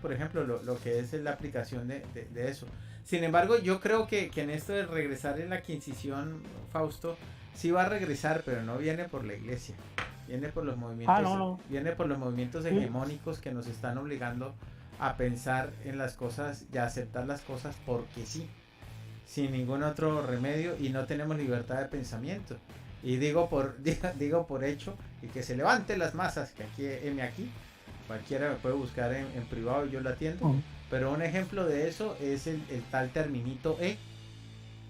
por ejemplo, lo que es la aplicación de eso. Sin embargo, yo creo que en esto de regresar en la Inquisición, Fausto, sí va a regresar, pero no viene por la iglesia, viene por los movimientos, viene por los movimientos hegemónicos que nos están obligando a pensar en las cosas y a aceptar las cosas porque sí, sin ningún otro remedio, y no tenemos libertad de pensamiento. Y digo por hecho, y que se levante las masas, que aquí cualquiera me puede buscar en privado y yo lo atiendo. Pero un ejemplo de eso es el tal terminito E.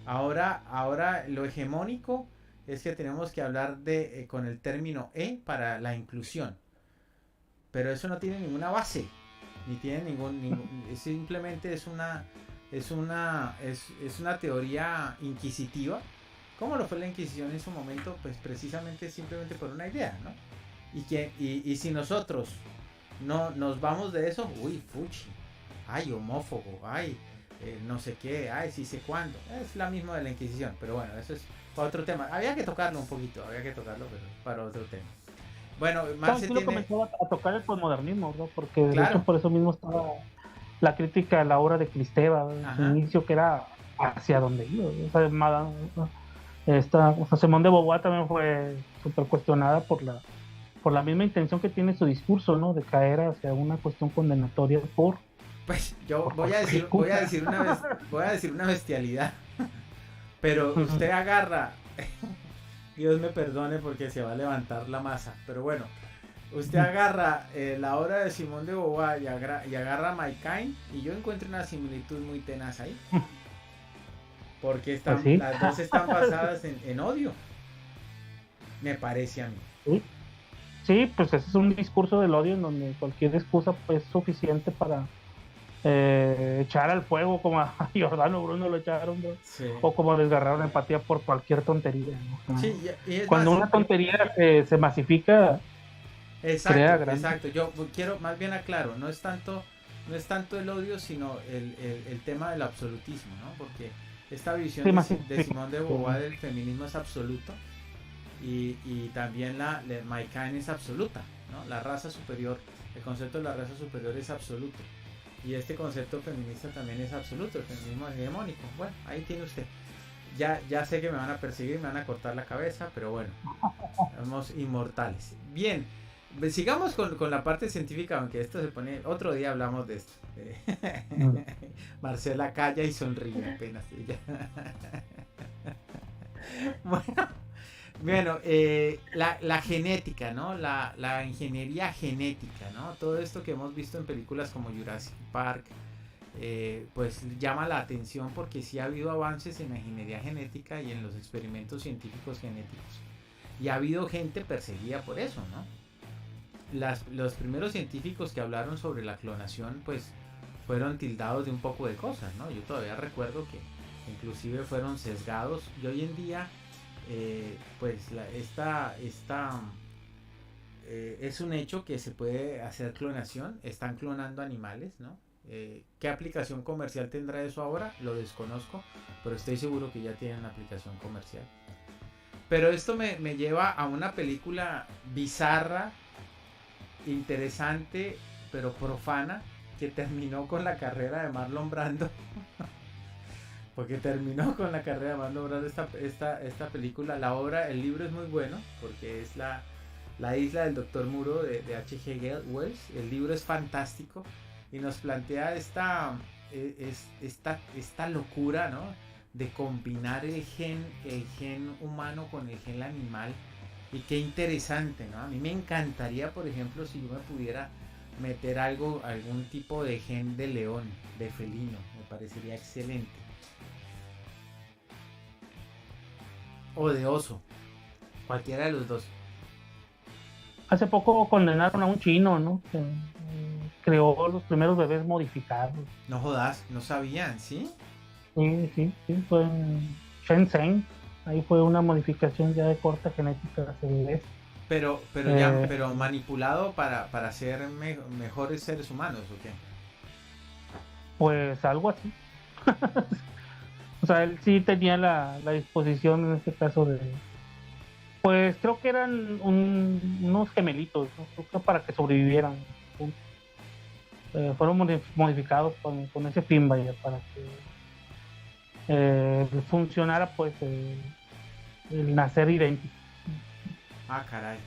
Ahora lo hegemónico es que tenemos que hablar con el término E para la inclusión. Pero eso no tiene ninguna base, ni tiene simplemente es una teoría inquisitiva, como lo fue la Inquisición en su momento, pues precisamente simplemente por una idea, ¿no? Y si nosotros no nos vamos de eso, uy, fuchi, ay, homófobo, ay, no sé qué, ay, sí sé cuándo, es la misma de la Inquisición, pero bueno, eso es para otro tema, había que tocarlo un poquito, pero para otro tema. Bueno, Marce tiene... comenzó a tocar el posmodernismo, ¿no? Porque de claro, hecho por eso mismo estaba la crítica a la obra de Cristeva, en su inicio, que era hacia donde iba, o sea, Simone de Beauvoir también fue súper cuestionada por la misma intención que tiene su discurso, ¿no? De caer hacia una cuestión condenatoria por Pues yo voy a decir una bestialidad, pero usted agarra, Dios me perdone porque se va a levantar la masa, pero bueno, usted agarra la obra de Simón de Beauvoir y agarra My Kind, y yo encuentro una similitud muy tenaz ahí, porque ¿Sí? las dos están basadas en odio, me parece a mí. Sí. Sí, pues ese es un discurso del odio en donde cualquier excusa pues, es suficiente para echar al fuego, como a Giordano Bruno lo echaron, ¿no? Sí. O como desgarrar la empatía por cualquier tontería, ¿no? Sí, y es cuando más, una tontería se masifica, crea grandes. exacto, yo quiero, más bien aclaro, no es tanto el odio, sino el tema del absolutismo, ¿no? Porque esta visión de Simón de Beauvoir del feminismo es absoluto, y también My Kind es absoluta, ¿no? La raza superior, el concepto de la raza superior es absoluto, y este concepto feminista también es absoluto, el feminismo hegemónico. Bueno, ahí tiene usted. Ya sé que me van a perseguir, me van a cortar la cabeza, pero bueno, somos inmortales. Bien, sigamos con la parte científica, aunque esto se pone... Otro día hablamos de esto. Marcela calla y sonríe apenas ella. Bueno, la genética, ¿no? La ingeniería genética, ¿no? Todo esto que hemos visto en películas como Jurassic Park, pues llama la atención porque sí ha habido avances en la ingeniería genética y en los experimentos científicos genéticos. Y ha habido gente perseguida por eso, ¿no? Los primeros científicos que hablaron sobre la clonación, pues fueron tildados de un poco de cosas, ¿no? Yo todavía recuerdo que inclusive fueron sesgados, y hoy en día pues es un hecho que se puede hacer clonación. Están clonando animales, ¿no? ¿Qué aplicación comercial tendrá eso ahora? Lo desconozco, pero estoy seguro que ya tienen aplicación comercial. Pero esto me lleva a una película bizarra, interesante, pero profana, que terminó con la carrera de Marlon Brando. Porque terminó con la carrera de Marlon Brando esta película. La obra, el libro es muy bueno, porque es la isla del Dr. Moreau de H.G. Wells. El libro es fantástico y nos plantea esta locura, ¿no? De combinar el gen humano con el gen animal. Y qué interesante, ¿no? A mí me encantaría, por ejemplo, si yo me pudiera meter algún tipo de gen de león, de felino. Me parecería excelente. O de oso. Cualquiera de los dos. Hace poco condenaron a un chino, ¿no? Que creó los primeros bebés modificados. No jodas, no sabían, ¿sí? Sí, fue en Shenzhen. Ahí fue una modificación ya de corta genética de bebés. Pero manipulado para ser mejores seres humanos, ¿o qué? Pues algo así. O sea, él sí tenía la disposición en este caso de... Pues creo que eran unos gemelitos, ¿no? Creo que para que sobrevivieran. Fueron modificados con ese fin, vaya, para que funcionara pues el nacer idéntico. Ah, caray.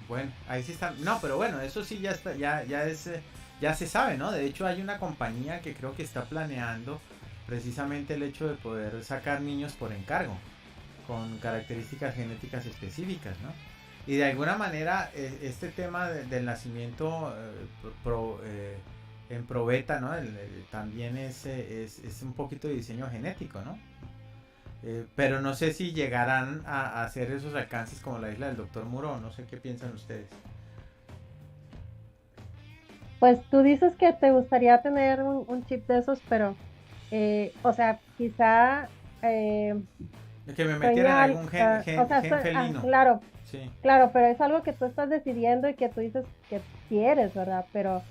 Bueno, ahí sí está. No, pero bueno, eso sí ya está, ya se sabe, ¿no? De hecho hay una compañía que creo que está planeando precisamente el hecho de poder sacar niños por encargo con características genéticas específicas, ¿no? Y de alguna manera este tema del nacimiento en probeta, ¿no? También es un poquito de diseño genético, ¿no? Pero no sé si llegarán a hacer esos alcances como la isla del Dr. Moreau. No sé qué piensan ustedes. Pues tú dices que te gustaría tener un chip de esos, pero, o sea, quizá... que me metieran algún gen felino. Claro, sí. Claro, pero es algo que tú estás decidiendo y que tú dices que quieres, ¿verdad? Pero,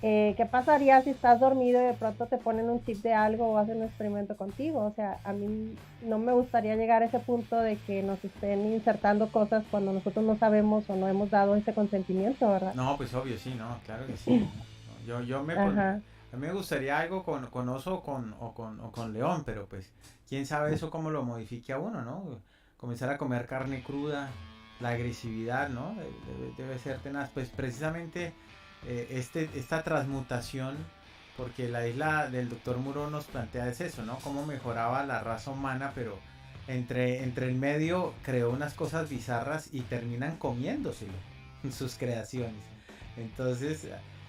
¿qué pasaría si estás dormido y de pronto te ponen un chip de algo o hacen un experimento contigo? O sea, a mí no me gustaría llegar a ese punto de que nos estén insertando cosas cuando nosotros no sabemos o no hemos dado ese consentimiento, ¿verdad? No, pues obvio, sí, no, claro que sí. A mí me gustaría algo con oso o con león, pero pues quién sabe eso cómo lo modifique a uno, ¿no? Comenzar a comer carne cruda, la agresividad, ¿no? Debe ser tenaz. Pues precisamente esta transmutación porque la isla del Doctor Muro nos plantea es eso, ¿no? Cómo mejoraba la raza humana, pero entre el medio creó unas cosas bizarras y terminan comiéndoselo en sus creaciones. Entonces,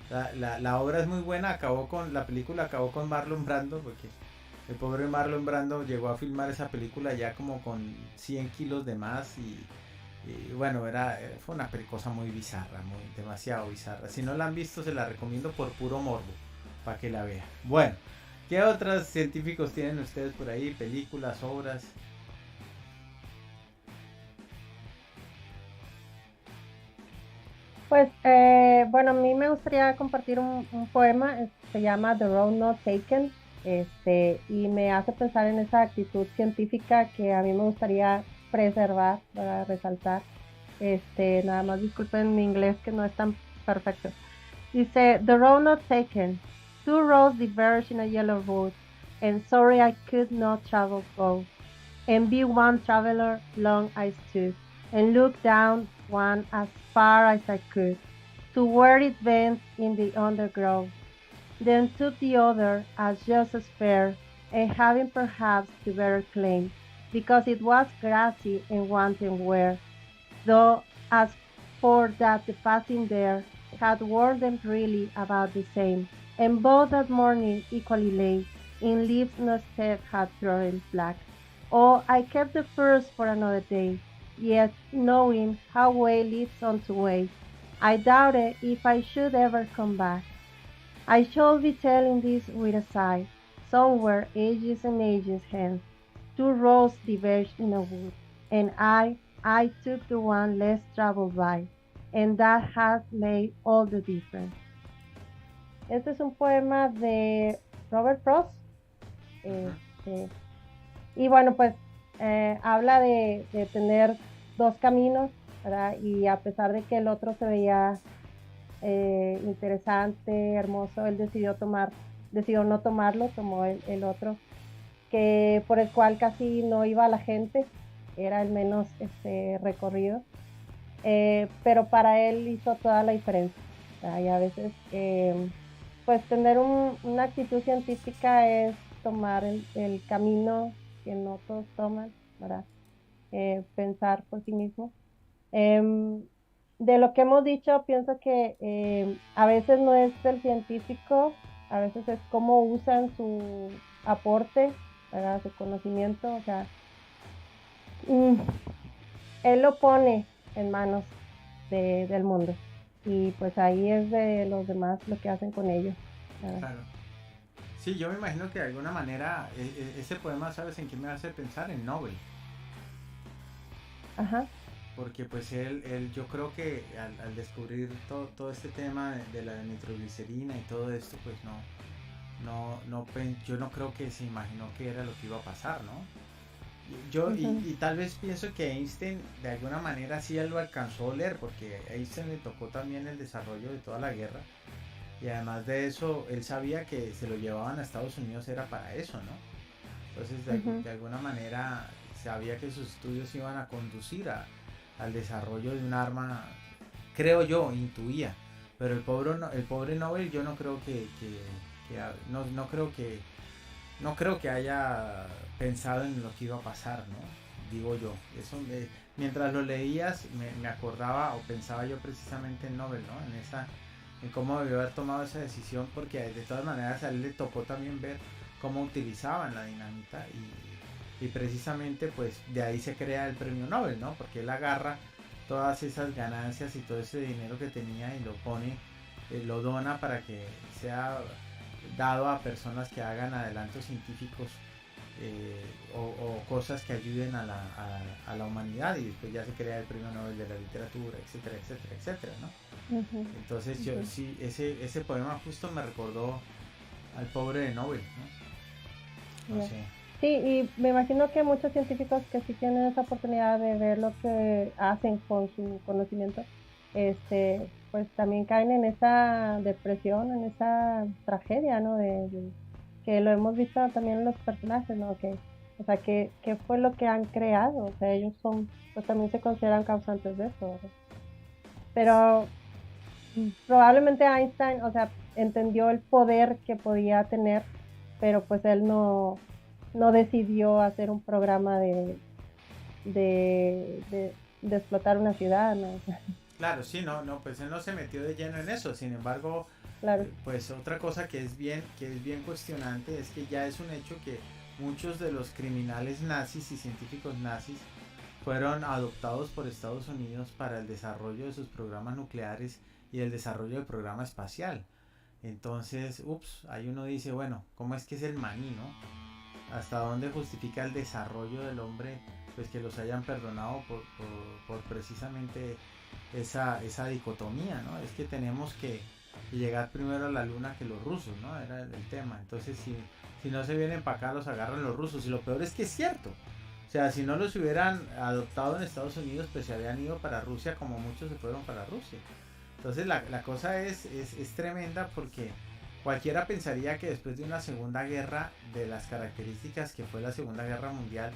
la obra es muy buena, la película acabó con Marlon Brando, porque el pobre Marlon Brando llegó a filmar esa película ya como con 100 kilos de más y bueno, fue una cosa muy bizarra, demasiado bizarra. Si no la han visto, se la recomiendo por puro morbo, para que la vean. Bueno, ¿qué otros científicos tienen ustedes por ahí? Películas, obras. Pues, bueno, a mí me gustaría compartir un poema, se llama The Road Not Taken, y me hace pensar en esa actitud científica que a mí me gustaría preservar, para resaltar. Nada más disculpen mi inglés que no es tan perfecto. Dice, The road not taken, two roads diverge in a yellow road, and sorry I could not travel both. And be one traveler long I stood, and looked down one as far as I could, to where it bent in the undergrowth. Then took the other as just as fair, and having perhaps the better claim, because it was grassy and wanting wear. Though as for that the passing there had worn them really about the same, and both that morning equally lay, in leaves no step had trodden black. Oh, I kept the first for another day, yet knowing how way leads on to way, I doubted if I should ever come back. I shall be telling this with a sigh, somewhere ages and ages hence, two roads diverged in a wood, and I took the one less traveled by, and that has made all the difference. Este es un poema de Robert Frost. Y bueno, pues habla de tener dos caminos, ¿verdad? Y a pesar de que el otro se veía interesante, hermoso, él decidió no tomarlo, tomó el otro, que por el cual casi no iba la gente, era el menos recorrido, pero para él hizo toda la diferencia. Y a veces pues tener una actitud científica es tomar el camino que no todos toman, ¿verdad? Pensar por sí mismo. De lo que hemos dicho, pienso que a veces no es el científico, a veces es cómo usan su aporte, ¿verdad? Su conocimiento, o sea, él lo pone en manos del mundo y pues ahí es de los demás lo que hacen con ellos, ¿verdad? Claro. Sí, yo me imagino que de alguna manera ese poema, ¿sabes en qué me hace pensar? En Nobel. Ajá. Porque pues él yo creo que al descubrir todo este tema de la nitroglicerina y todo esto, pues yo no creo que se imaginó que era lo que iba a pasar, ¿no? Y tal vez pienso que Einstein de alguna manera sí él lo alcanzó a oler, porque a Einstein le tocó también el desarrollo de toda la guerra, y además de eso él sabía que se lo llevaban a Estados Unidos era para eso, ¿no? Entonces de alguna manera sabía que sus estudios iban a conducir al desarrollo de un arma, creo yo, intuía, pero el pobre Nobel yo no creo no creo que haya pensado en lo que iba a pasar, ¿no? Digo yo, eso mientras lo leías me acordaba o pensaba yo precisamente en Nobel, ¿no? En cómo debió haber tomado esa decisión, porque de todas maneras a él le tocó también ver cómo utilizaban la dinamita y precisamente pues de ahí se crea el premio Nobel, ¿no? Porque él agarra todas esas ganancias y todo ese dinero que tenía y lo pone, lo dona para que sea dado a personas que hagan adelantos científicos o cosas que ayuden a la humanidad, y después ya se crea el premio Nobel de la literatura, etcétera, etcétera, etcétera, ¿no? Entonces yo sí, ese poema justo me recordó al pobre de Nobel, ¿no? No sé. Sí, y me imagino que muchos científicos que sí tienen esa oportunidad de ver lo que hacen con su conocimiento, pues también caen en esa depresión, en esa tragedia, ¿no? Que lo hemos visto también en los personajes, ¿no? O sea, ¿qué fue lo que han creado? O sea, ellos pues también se consideran causantes de eso, ¿verdad? Pero probablemente Einstein, o sea, entendió el poder que podía tener, pero pues él no decidió hacer un programa de explotar una ciudad, ¿no? Claro, sí, no, pues él no se metió de lleno en eso. Sin embargo, Claro. pues otra cosa que es bien cuestionante es que ya es un hecho que muchos de los criminales nazis y científicos nazis fueron adoptados por Estados Unidos para el desarrollo de sus programas nucleares y el desarrollo del programa espacial. Entonces, ahí uno dice, bueno, ¿cómo es que es el maní, no? ¿Hasta dónde justifica el desarrollo del hombre, pues que los hayan perdonado por precisamente esa dicotomía, ¿no? Es que tenemos que llegar primero a la luna que los rusos, ¿no? Era el tema. Entonces, si no se vienen para acá, los agarran los rusos. Y lo peor es que es cierto. O sea, si no los hubieran adoptado en Estados Unidos, pues se habían ido para Rusia como muchos se fueron para Rusia. Entonces la cosa es tremenda porque cualquiera pensaría que después de una segunda guerra de las características que fue la Segunda Guerra Mundial,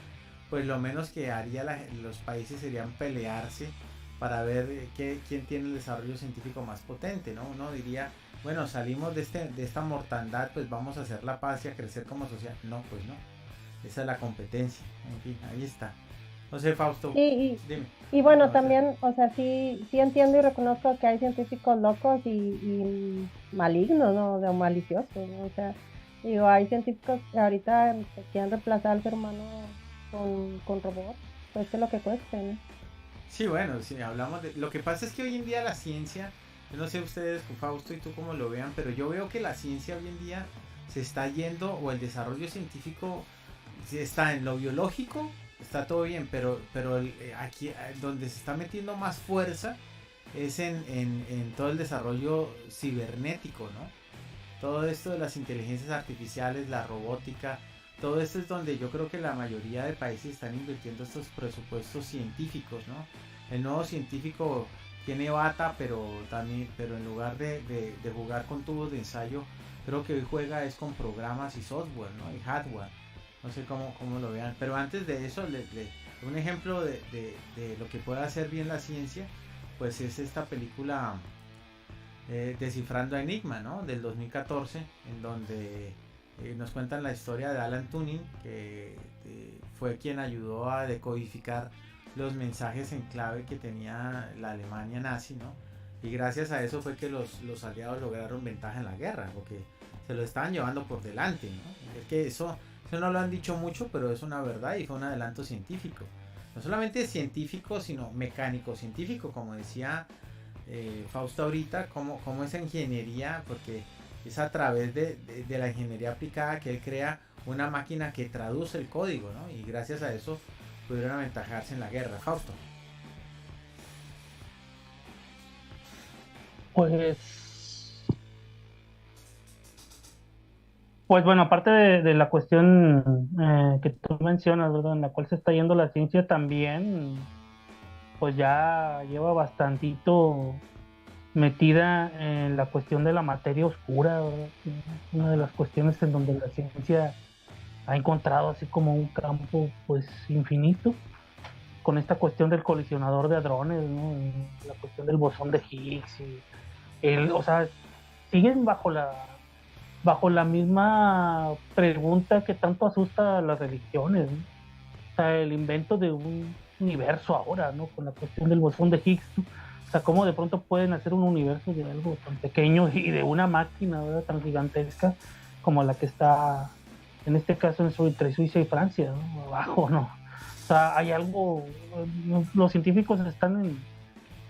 pues lo menos que haría los países serían pelearse para ver quién tiene el desarrollo científico más potente, ¿no? Uno diría, bueno, salimos de esta mortandad, pues vamos a hacer la paz y a crecer como sociedad. No, pues no. Esa es la competencia. En fin, ahí está. No sé, Fausto, dime. Y bueno, también, o sea, sí entiendo y reconozco que hay científicos locos y malignos, ¿no? O maliciosos, ¿no? O sea, digo, hay científicos que ahorita quieren reemplazar al ser humano con robots, pues que lo que cueste, ¿no? Sí, bueno, si hablamos de... Lo que pasa es que hoy en día la ciencia, yo no sé ustedes, Fausto y tú cómo lo vean, pero yo veo que la ciencia hoy en día se está yendo, o el desarrollo científico está en lo biológico, está todo bien, pero aquí donde se está metiendo más fuerza es en todo el desarrollo cibernético, ¿no? Todo esto de las inteligencias artificiales, la robótica, todo esto es donde yo creo que la mayoría de países están invirtiendo estos presupuestos científicos, ¿no? El nuevo científico tiene bata, pero en lugar de jugar con tubos de ensayo, creo que hoy juega es con programas y software, ¿no? Y hardware. No sé cómo lo vean. Pero antes de eso, un ejemplo de lo que puede hacer bien la ciencia, pues es esta película Descifrando Enigma, ¿no? Del 2014, en donde nos cuentan la historia de Alan Turing, que fue quien ayudó a decodificar los mensajes en clave que tenía la Alemania nazi, ¿no? Y gracias a eso fue que los aliados lograron ventaja en la guerra, porque se lo estaban llevando por delante, ¿no? Es que eso no lo han dicho mucho, pero es una verdad y fue un adelanto científico. No solamente científico, sino mecánico científico, como decía Fausto ahorita, como esa ingeniería, porque es a través de la ingeniería aplicada que él crea una máquina que traduce el código, ¿no? Y gracias a eso pudieron aventajarse en la guerra. Fausto. Pues bueno, aparte de la cuestión que tú mencionas, ¿verdad? En la cual se está yendo la ciencia también, pues ya lleva bastantito metida en la cuestión de la materia oscura, ¿verdad? Una de las cuestiones en donde la ciencia ha encontrado así como un campo pues infinito, con esta cuestión del colisionador de hadrones, ¿no? La cuestión del bosón de Higgs, o sea, siguen bajo la misma pregunta que tanto asusta a las religiones, ¿no? O sea, el invento de un universo ahora, ¿no? Con la cuestión del bosón de Higgs, ¿no? O sea, cómo de pronto pueden hacer un universo de algo tan pequeño y de una máquina, ¿verdad? Tan gigantesca como la que está, en este caso, entre Suiza y Francia, ¿no? Abajo, ¿no? O sea, hay algo, los científicos están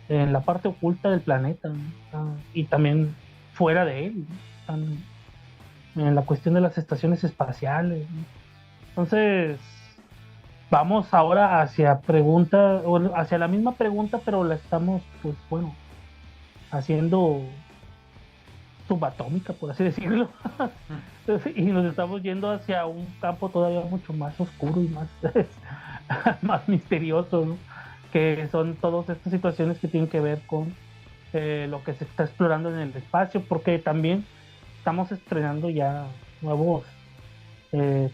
en la parte oculta del planeta, ¿no? Y también fuera de él, ¿no? Están en la cuestión de las estaciones espaciales, ¿no? Entonces, vamos ahora hacia la misma pregunta, pero la estamos, pues bueno, haciendo subatómica, por así decirlo. Y nos estamos yendo hacia un campo todavía mucho más oscuro y más misterioso, ¿no? Que son todas estas situaciones que tienen que ver con lo que se está explorando en el espacio, porque también estamos estrenando ya nuevos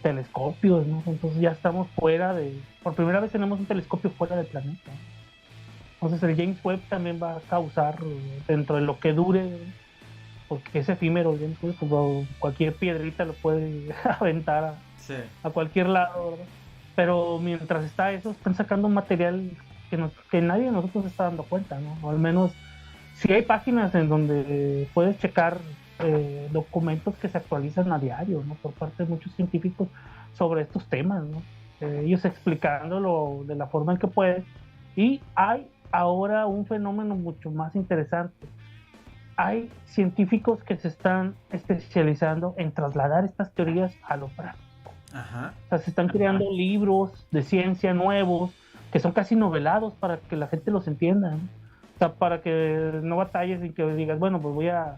telescopios, ¿no? Entonces ya estamos por primera vez tenemos un telescopio fuera del planeta. Entonces el James Webb también va a causar, dentro de lo que dure, porque es efímero, ¿no? Como cualquier piedrita lo puede aventar a cualquier lado, ¿verdad? Pero mientras está eso, están sacando material que nadie de nosotros está dando cuenta, ¿no? O al menos, si hay páginas en donde puedes checar documentos que se actualizan a diario, ¿no? Por parte de muchos científicos sobre estos temas, ¿no? Ellos explicándolo de la forma en que pueden. Y hay ahora un fenómeno mucho más interesante. Hay científicos que se están especializando en trasladar estas teorías a lo práctico. Ajá. O sea, se están creando libros de ciencia nuevos que son casi novelados para que la gente los entienda, ¿no? O sea, para que no batalles y que digas, bueno, pues voy a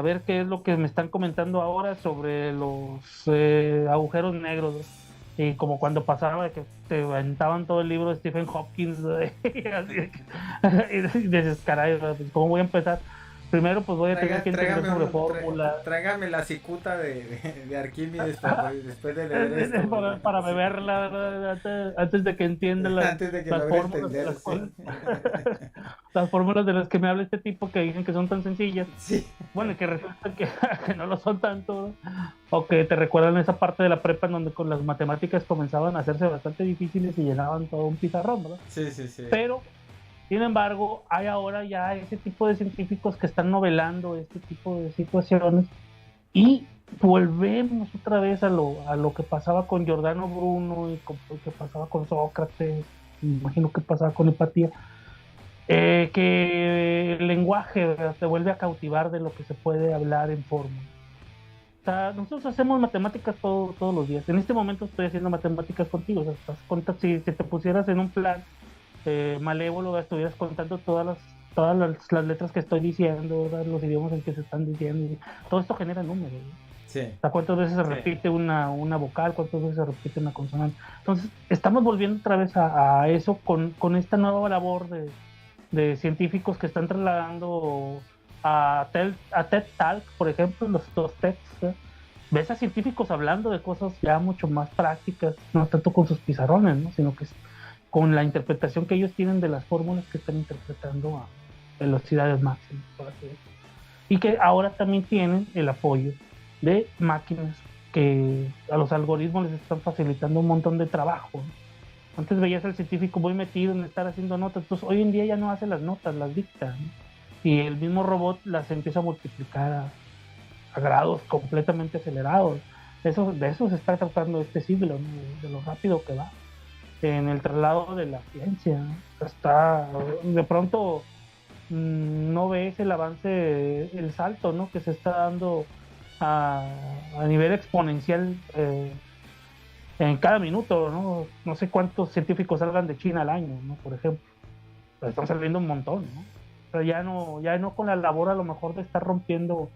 ver qué es lo que me están comentando ahora sobre los agujeros negros, ¿no? Y como cuando pasaba que te aventaban todo el libro de Stephen Hopkins, y dices, caray, pues, ¿cómo voy a empezar? Primero, pues voy a tener que entender sobre fórmulas. Tráigame la cicuta de Arquímedes después de leer esto. Para beberla antes de que entienda las fórmulas. Las fórmulas de las que me habla este tipo que dicen que son tan sencillas. Sí. Bueno, y que resulta que no lo son tanto, ¿no? O que te recuerdan esa parte de la prepa en donde con las matemáticas comenzaban a hacerse bastante difíciles y llenaban todo un pizarrón, ¿verdad? Sí. Pero, sin embargo, hay ahora ya ese tipo de científicos que están novelando este tipo de situaciones y volvemos otra vez a lo que pasaba con Giordano Bruno y con lo que pasaba con Sócrates, me imagino que pasaba con Hipatía, que el lenguaje, ¿verdad?, te vuelve a cautivar de lo que se puede hablar en forma. O sea, nosotros hacemos matemáticas todos los días. En este momento estoy haciendo matemáticas contigo. O sea, si te pusieras en un plan malévolo, estuvieras contando todas las letras que estoy diciendo, ¿verdad?, los idiomas en que se están diciendo. Todo esto genera números, ¿no? Sí. O sea, ¿cuántas veces se repite una vocal? ¿Cuántas veces se repite una consonante? Entonces, estamos volviendo otra vez a eso con esta nueva labor de científicos que están trasladando a TED Talk, por ejemplo, los dos TEDs. Ves a científicos hablando de cosas ya mucho más prácticas, no tanto con sus pizarrones, ¿no?, sino que con la interpretación que ellos tienen de las fórmulas que están interpretando a velocidades máximas, por así decirlo. Y que ahora también tienen el apoyo de máquinas que a los algoritmos les están facilitando un montón de trabajo, ¿no? Antes veías al científico muy metido en estar haciendo notas, entonces hoy en día ya no hace las notas, las dicta, ¿no? Y el mismo robot las empieza a multiplicar a grados completamente acelerados. De eso se está tratando este siglo, ¿no?, de lo rápido que va en el traslado de la ciencia, ¿no? De pronto no ves el avance, el salto, ¿no?, que se está dando a nivel exponencial en cada minuto, ¿no? No sé cuántos científicos salgan de China al año, ¿no?, por ejemplo. Pero están saliendo un montón, ¿no? Pero ya no con la labor a lo mejor de estar rompiendo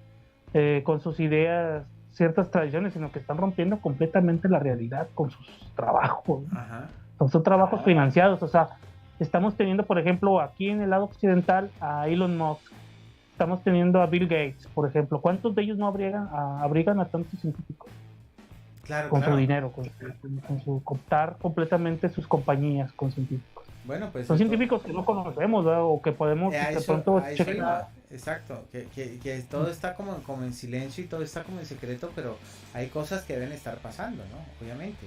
con sus ideas ciertas tradiciones, sino que están rompiendo completamente la realidad con sus trabajos, ¿no? Ajá. Con sus trabajos financiados. O sea, estamos teniendo, por ejemplo, aquí en el lado occidental a Elon Musk, estamos teniendo a Bill Gates, por ejemplo. ¿Cuántos de ellos no abrigan a tantos científicos? Claro, con su dinero, con su cooptar completamente sus compañías con científicos. Bueno, pues son científicos que no conocemos, ¿verdad?, o que podemos de pronto checar. Exacto, que todo está como en silencio y todo está como en secreto, pero hay cosas que deben estar pasando, ¿no? Obviamente.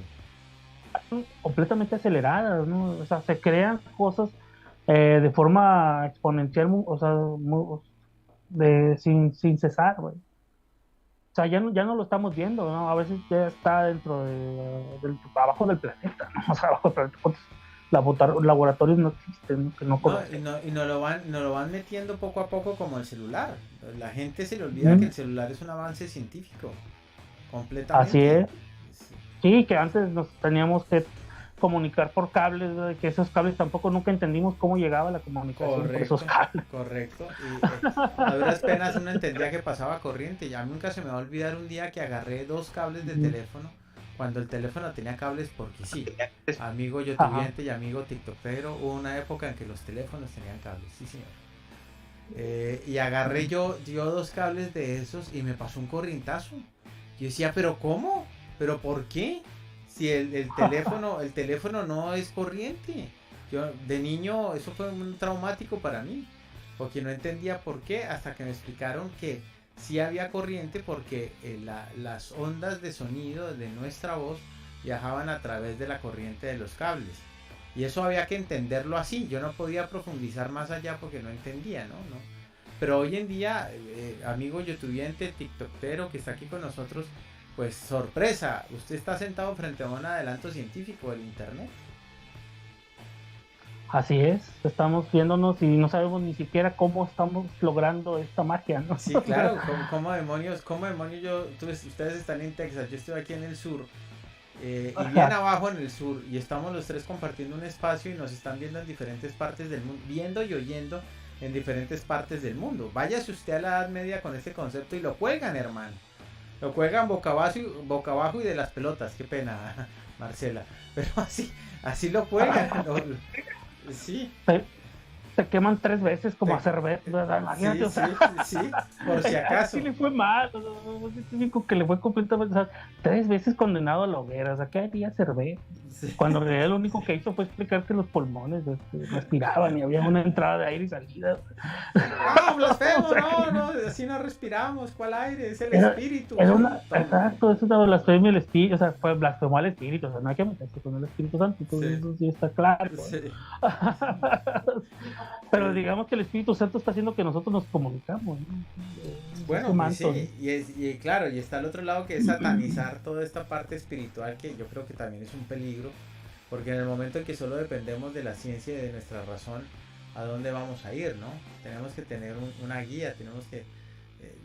Completamente aceleradas, ¿no? O sea, se crean cosas de forma exponencial, o sea, sin cesar, güey. O sea, ya no lo estamos viendo, ¿no? A veces ya está dentro abajo del planeta, ¿no? O sea, abajo del planeta. Laboratorios no existen, ¿no?, que no conocen. Y nos lo van metiendo poco a poco como el celular. La gente se le olvida que el celular es un avance científico. Completamente. Así es. Sí, que antes nos teníamos que comunicar por cables, ¿no?, que esos cables tampoco nunca entendimos cómo llegaba la comunicación por esos cables. Correcto. Y a duras penas uno entendía que pasaba corriente. Ya nunca se me va a olvidar un día que agarré 2 cables de teléfono, cuando el teléfono tenía cables porque sí. Amigo youtubente y amigo tiktokero, hubo una época en que los teléfonos tenían cables, sí señor. Y agarré yo 2 cables de esos y me pasó un corrientazo. Yo decía, ¿pero cómo? ¿Pero por qué? Si el teléfono no es corriente. Yo de niño eso fue muy traumático para mí, porque no entendía por qué, hasta que me explicaron que sí había corriente porque las ondas de sonido de nuestra voz viajaban a través de la corriente de los cables. Y eso había que entenderlo así. Yo no podía profundizar más allá porque no entendía, ¿no? Pero hoy en día, amigo youtubiente, tiktokero que está aquí con nosotros, pues sorpresa, usted está sentado frente a un adelanto científico del internet. Así es, estamos viéndonos y no sabemos ni siquiera cómo estamos logrando esta magia, ¿no? Sí, claro, ¿cómo demonios ustedes están en Texas, yo estoy aquí en el sur, y bien abajo en el sur, y estamos los tres compartiendo un espacio y nos están viendo en diferentes partes del mundo, viendo y oyendo en diferentes partes del mundo. Váyase usted a la Edad Media con este concepto y lo cuelgan, hermano. Lo cuelgan boca abajo y de las pelotas, qué pena, Marcela, pero así lo cuelgan. Sí. Se queman 3 veces como a cerveza, ¿verdad? Imagínate, sí, por si acaso. Sí le fue mal, es único que le fue completamente, o sea, 3 veces condenado a la hoguera, o sea, ¿qué haría cerveza? Sí. Cuando en realidad lo único que hizo fue explicar que los pulmones respiraban y había una entrada de aire y salida. ¡Ah, blasfemo! No, así no respiramos, ¿cuál aire? Es el espíritu. Exacto, eso es una blasfemia el espíritu, o sea, fue blasfemó al espíritu, o sea, no hay que meterse con el Espíritu Santo, entonces sí. Eso sí está claro. Sí. Pero digamos que el Espíritu Santo está haciendo que nosotros nos comunicamos, ¿no? Bueno, pues sí, y claro, y está al otro lado que es satanizar toda esta parte espiritual, que yo creo que también es un peligro, porque en el momento en que solo dependemos de la ciencia y de nuestra razón, ¿a dónde vamos a ir, no? Tenemos que tener una guía, tenemos que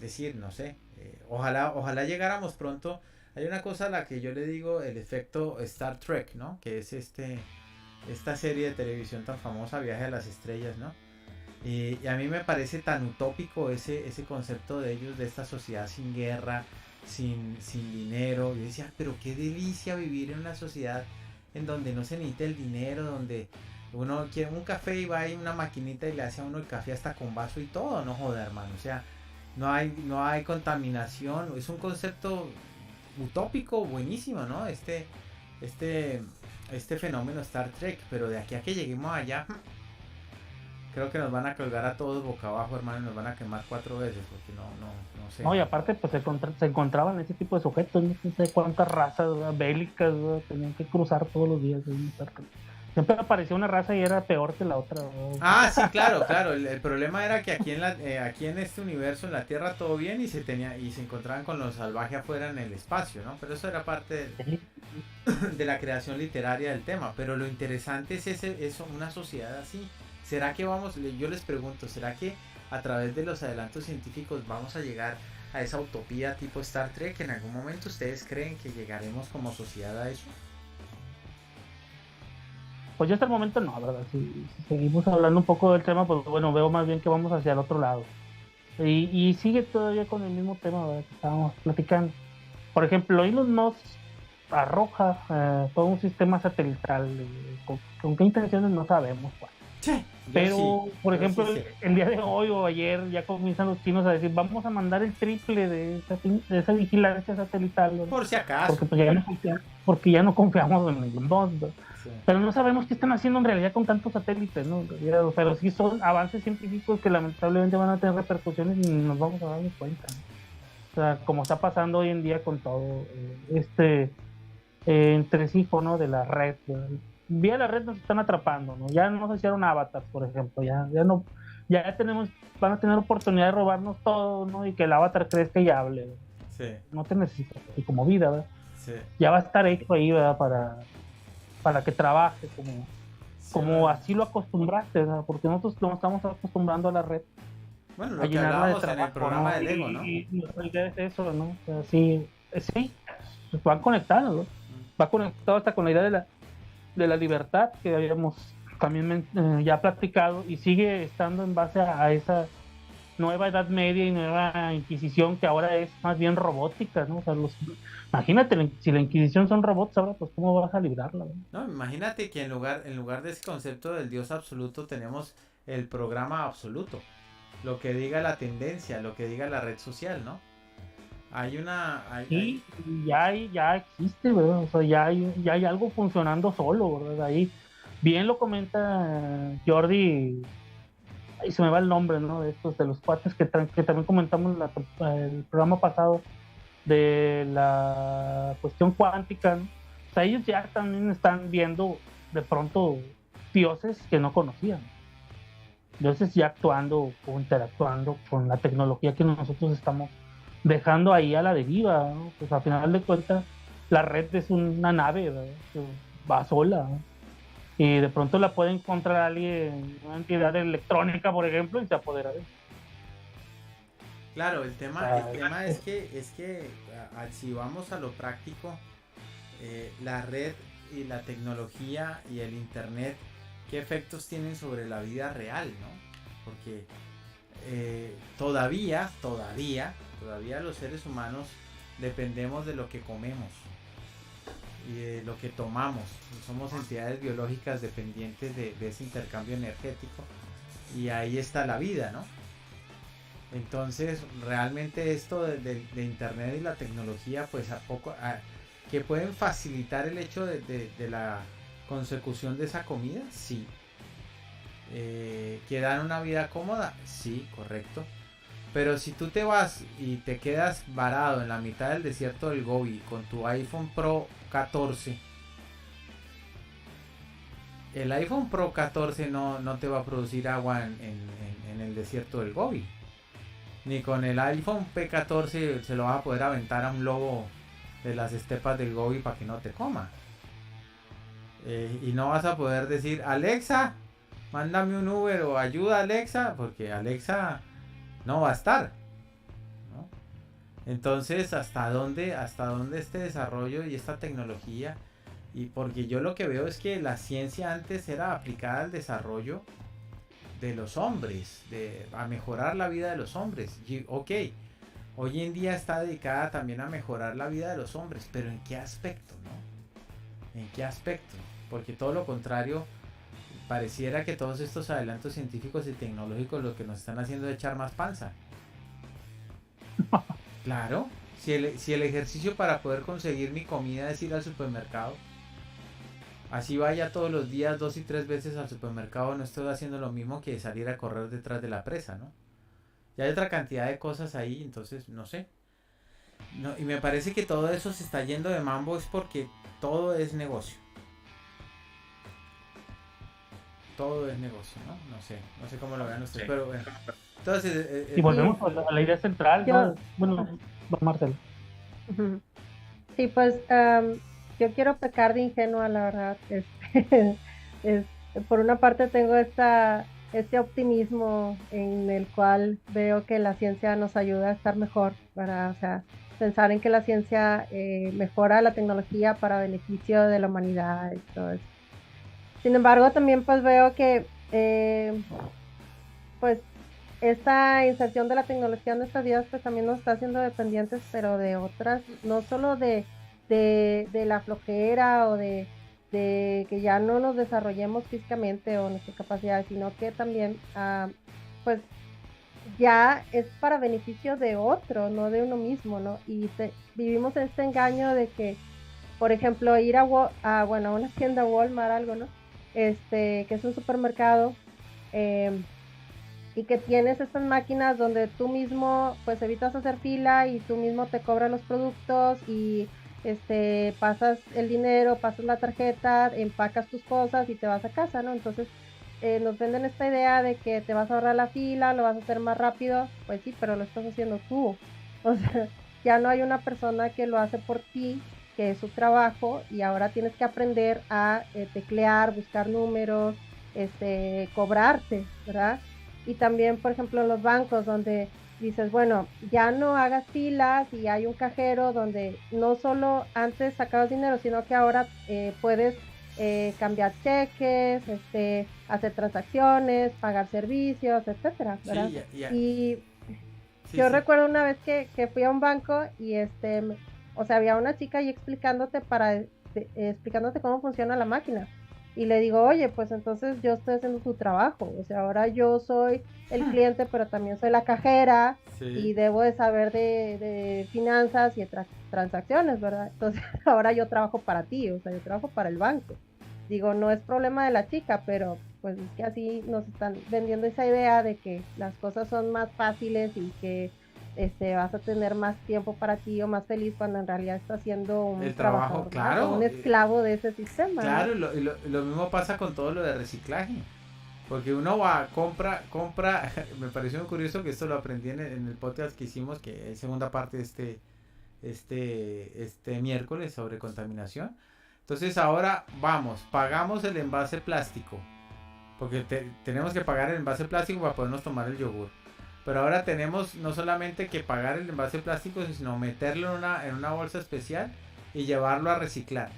decir, no sé, ojalá llegáramos pronto. Hay una cosa a la que yo le digo el efecto Star Trek, ¿no? Que es esta serie de televisión tan famosa, Viaje a las Estrellas, ¿no? Y a mí me parece tan utópico ese concepto de ellos, de esta sociedad sin guerra, sin dinero. Yo decía, pero qué delicia vivir en una sociedad en donde no se necesita el dinero, donde uno quiere un café y va ahí una maquinita y le hace a uno el café hasta con vaso y todo, no joda, hermano. O sea, no hay contaminación, es un concepto utópico buenísimo, ¿no? Este fenómeno Star Trek, pero de aquí a que lleguemos allá, creo que nos van a colgar a todos boca abajo, hermano, y nos van a quemar 4 veces, porque no sé. No, y aparte, pues se encontraban ese tipo de sujetos, no sé cuántas razas, ¿verdad? Bélicas, ¿verdad? Tenían que cruzar todos los días. Siempre aparecía una raza y era peor que la otra, ¿verdad? Ah, sí, claro. El problema era que aquí en este universo, en la Tierra, todo bien, y se encontraban con lo salvaje afuera en el espacio, ¿no? Pero eso era parte de la creación literaria del tema. Pero lo interesante es eso, una sociedad así. ¿Será que yo les pregunto, ¿será que a través de los adelantos científicos vamos a llegar a esa utopía tipo Star Trek? ¿En algún momento ustedes creen que llegaremos como sociedad a eso? Pues yo hasta el momento no, ¿verdad? Si seguimos hablando un poco del tema, pues bueno, veo más bien que vamos hacia el otro lado. Y sigue todavía con el mismo tema, ¿verdad? Que estábamos platicando. Por ejemplo, Elon Musk arroja todo un sistema satelital. ¿Con qué intenciones? No sabemos, pues. Sí, pero, por ejemplo, el día de hoy o ayer ya comienzan los chinos a decir, vamos a mandar el triple de esa vigilancia satelital, ¿no? Por si acaso. Porque ya no confiamos en el Musk, sí. Pero no sabemos qué están haciendo en realidad con tantos satélites, ¿no? Pero sí son avances científicos que lamentablemente van a tener repercusiones y nos vamos a dar cuenta, ¿no? O sea, como está pasando hoy en día con todo entresijo, ¿no? De la red, vía la red nos están atrapando, ¿no? Ya nos hicieron avatars, por ejemplo, van a tener oportunidad de robarnos todo, ¿no? Y que el avatar crezca y hable, ¿no? Sí. No te necesitas, y como vida, ¿verdad? Sí. Ya va a estar hecho ahí, ¿verdad? Para que trabaje, como así lo acostumbraste, ¿verdad? Porque nosotros lo estamos acostumbrando a la red. Bueno, lo que hablábamos en el programa, ¿no? De Lego, ¿no? Y la idea es eso, ¿no? O sea, sí, van conectados, ¿no? Va conectado hasta con la idea de la libertad que habíamos también ya platicado, y sigue estando en base a esa nueva Edad Media y nueva Inquisición, que ahora es más bien robótica, ¿no? O sea, imagínate, si la Inquisición son robots ahora, pues ¿cómo vas a librarla, ¿no? No, imagínate que en lugar de ese concepto del Dios absoluto tenemos el programa absoluto, lo que diga la tendencia, lo que diga la red social, ¿no? Sí, ya existe, ¿verdad? O sea, ya hay algo funcionando solo, ¿verdad? Ahí bien lo comenta Jordi ahí se me va el nombre, ¿no? De estos, de los cuates que también comentamos el programa pasado de la cuestión cuántica, ¿no? O sea, ellos ya también están viendo de pronto dioses que no conocían. Dioses ya actuando o interactuando con la tecnología que nosotros estamos dejando ahí a la deriva, ¿no? Pues al final de cuentas, la red es una nave, ¿verdad? Que va sola, ¿no? Y de pronto la puede encontrar alguien, una entidad electrónica, por ejemplo, y se apodera de él. Claro, el tema es que si vamos a lo práctico, la red y la tecnología y el internet, ¿qué efectos tienen sobre la vida real, no? Porque todavía los seres humanos dependemos de lo que comemos y de lo que tomamos. Somos entidades biológicas dependientes de ese intercambio energético, y ahí está la vida, ¿no? Entonces realmente esto de internet y la tecnología, pues que pueden facilitar el hecho de la consecución de esa comida, sí. Que dan una vida cómoda, sí, correcto. Pero si tú te vas y te quedas varado en la mitad del desierto del Gobi con tu iPhone Pro 14, el iPhone Pro 14 no te va a producir agua en el desierto del Gobi. Ni con el iPhone P14 se lo vas a poder aventar a un lobo de las estepas del Gobi para que no te coma. Y no vas a poder decir, Alexa, mándame un Uber, o ayuda Alexa, porque Alexa no va a estar, ¿no? Entonces, ¿hasta dónde este desarrollo y esta tecnología? Y porque yo lo que veo es que la ciencia antes era aplicada al desarrollo de los hombres, a mejorar la vida de los hombres. Y, ok, hoy en día está dedicada también a mejorar la vida de los hombres, pero ¿en qué aspecto, no? ¿En qué aspecto? Porque todo lo contrario, pareciera que todos estos adelantos científicos y tecnológicos lo que nos están haciendo es echar más panza. Claro, si el ejercicio para poder conseguir mi comida es ir al supermercado, así vaya todos los días 2 y 3 veces al supermercado, no estoy haciendo lo mismo que salir a correr detrás de la presa, ¿no? Y hay otra cantidad de cosas ahí, entonces no sé. No, y me parece que todo eso se está yendo de mambo, es porque todo es negocio. Todo es negocio, ¿no? No sé cómo lo vean ustedes, sí. Pero bueno. Entonces, y volvemos a la idea central, ¿no? Bueno, Marcelo. Sí, pues yo quiero pecar de ingenua, la verdad. Por una parte tengo este optimismo en el cual veo que la ciencia nos ayuda a estar mejor, o sea, pensar en que la ciencia mejora la tecnología para beneficio de la humanidad y todo eso. Sin embargo, también pues veo que pues esta inserción de la tecnología en nuestras vidas pues también nos está haciendo dependientes, pero de otras, no solo de la flojera o de que ya no nos desarrollemos físicamente o nuestras capacidades, sino que también pues ya es para beneficio de otro, no de uno mismo, ¿no? Y vivimos en este engaño de que, por ejemplo, ir a una tienda Walmart, algo, ¿no? Que es un supermercado, y que tienes estas máquinas donde tú mismo pues evitas hacer fila y tú mismo te cobras los productos y pasas el dinero, pasas la tarjeta, empacas tus cosas y te vas a casa, ¿no? Entonces nos venden esta idea de que te vas a ahorrar la fila, lo vas a hacer más rápido. Pues sí, pero lo estás haciendo tú. O sea, ya no hay una persona que lo hace por ti, que es su trabajo, y ahora tienes que aprender a teclear, buscar números, cobrarte, ¿verdad? Y también, por ejemplo, en los bancos donde dices, bueno, ya no hagas filas y hay un cajero donde no solo antes sacabas dinero, sino que ahora puedes cambiar cheques, hacer transacciones, pagar servicios, etcétera, ¿verdad? Sí, yo recuerdo una vez que fui a un banco y o sea, había una chica ahí explicándote cómo funciona la máquina. Y le digo, oye, pues entonces yo estoy haciendo tu trabajo. O sea, ahora yo soy el cliente, pero también soy la cajera, sí, y debo de saber de finanzas y de transacciones, ¿verdad? Entonces ahora yo trabajo para ti, o sea, yo trabajo para el banco. Digo, no es problema de la chica, pero pues es que así nos están vendiendo esa idea de que las cosas son más fáciles y que vas a tener más tiempo para ti o más feliz cuando en realidad estás siendo un El trabajo, trabajador, claro. un esclavo de ese sistema. Claro, ¿no? lo mismo pasa con todo lo de reciclaje. Porque uno va, compra, me pareció muy curioso que esto lo aprendí en el podcast que hicimos, que es segunda parte de este miércoles sobre contaminación. Entonces ahora vamos, pagamos el envase plástico, porque tenemos que pagar el envase plástico para podernos tomar el yogur. Pero ahora tenemos no solamente que pagar el envase plástico, sino meterlo en una bolsa especial y llevarlo a reciclar.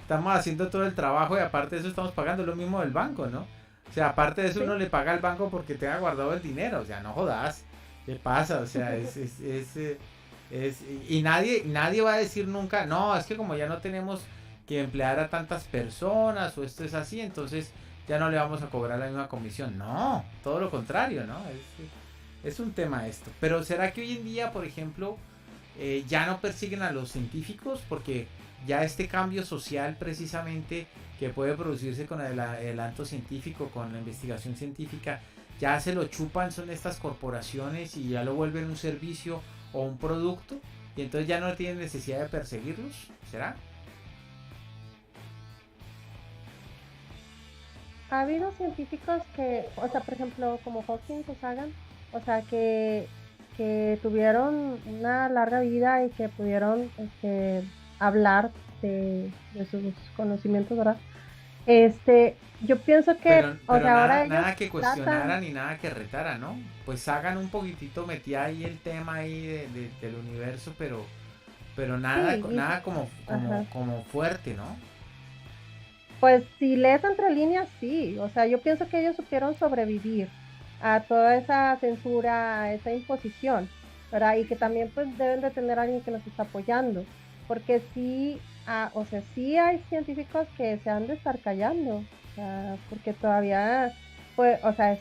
Estamos haciendo todo el trabajo y aparte de eso estamos pagando lo mismo del banco, ¿no? O sea, aparte de eso uno le paga al banco porque tenga guardado el dinero, o sea, no jodas, ¿qué pasa? O sea, y nadie va a decir nunca, no, es que como ya no tenemos que emplear a tantas personas o esto es así, entonces ya no le vamos a cobrar la misma comisión. No, todo lo contrario, ¿no? Es un tema esto. Pero ¿será que hoy en día, por ejemplo, ya no persiguen a los científicos? Porque ya este cambio social precisamente que puede producirse con el adelanto científico, con la investigación científica, ya se lo chupan, son estas corporaciones y ya lo vuelven un servicio o un producto y entonces ya no tienen necesidad de perseguirlos, ¿será? Ha habido científicos que, o sea, por ejemplo, como Hawking o Sagan, o sea, que tuvieron una larga vida y que pudieron hablar de sus conocimientos, ¿verdad? Yo pienso que, pero o sea, nada, ahora nada que cuestionara tratan... ni nada que retara, ¿no? Pues Sagan un poquitito metía ahí el tema ahí del universo, pero nada, Sí, nada como fuerte, ¿no? pues si lees entre líneas, sí, o sea, yo pienso que ellos supieron sobrevivir a toda esa censura, a esa imposición, ¿verdad? Y que también pues deben de tener a alguien que los está apoyando, porque sí, o sea, sí hay científicos que se han de estar callando, o sea, porque todavía, pues, o sea,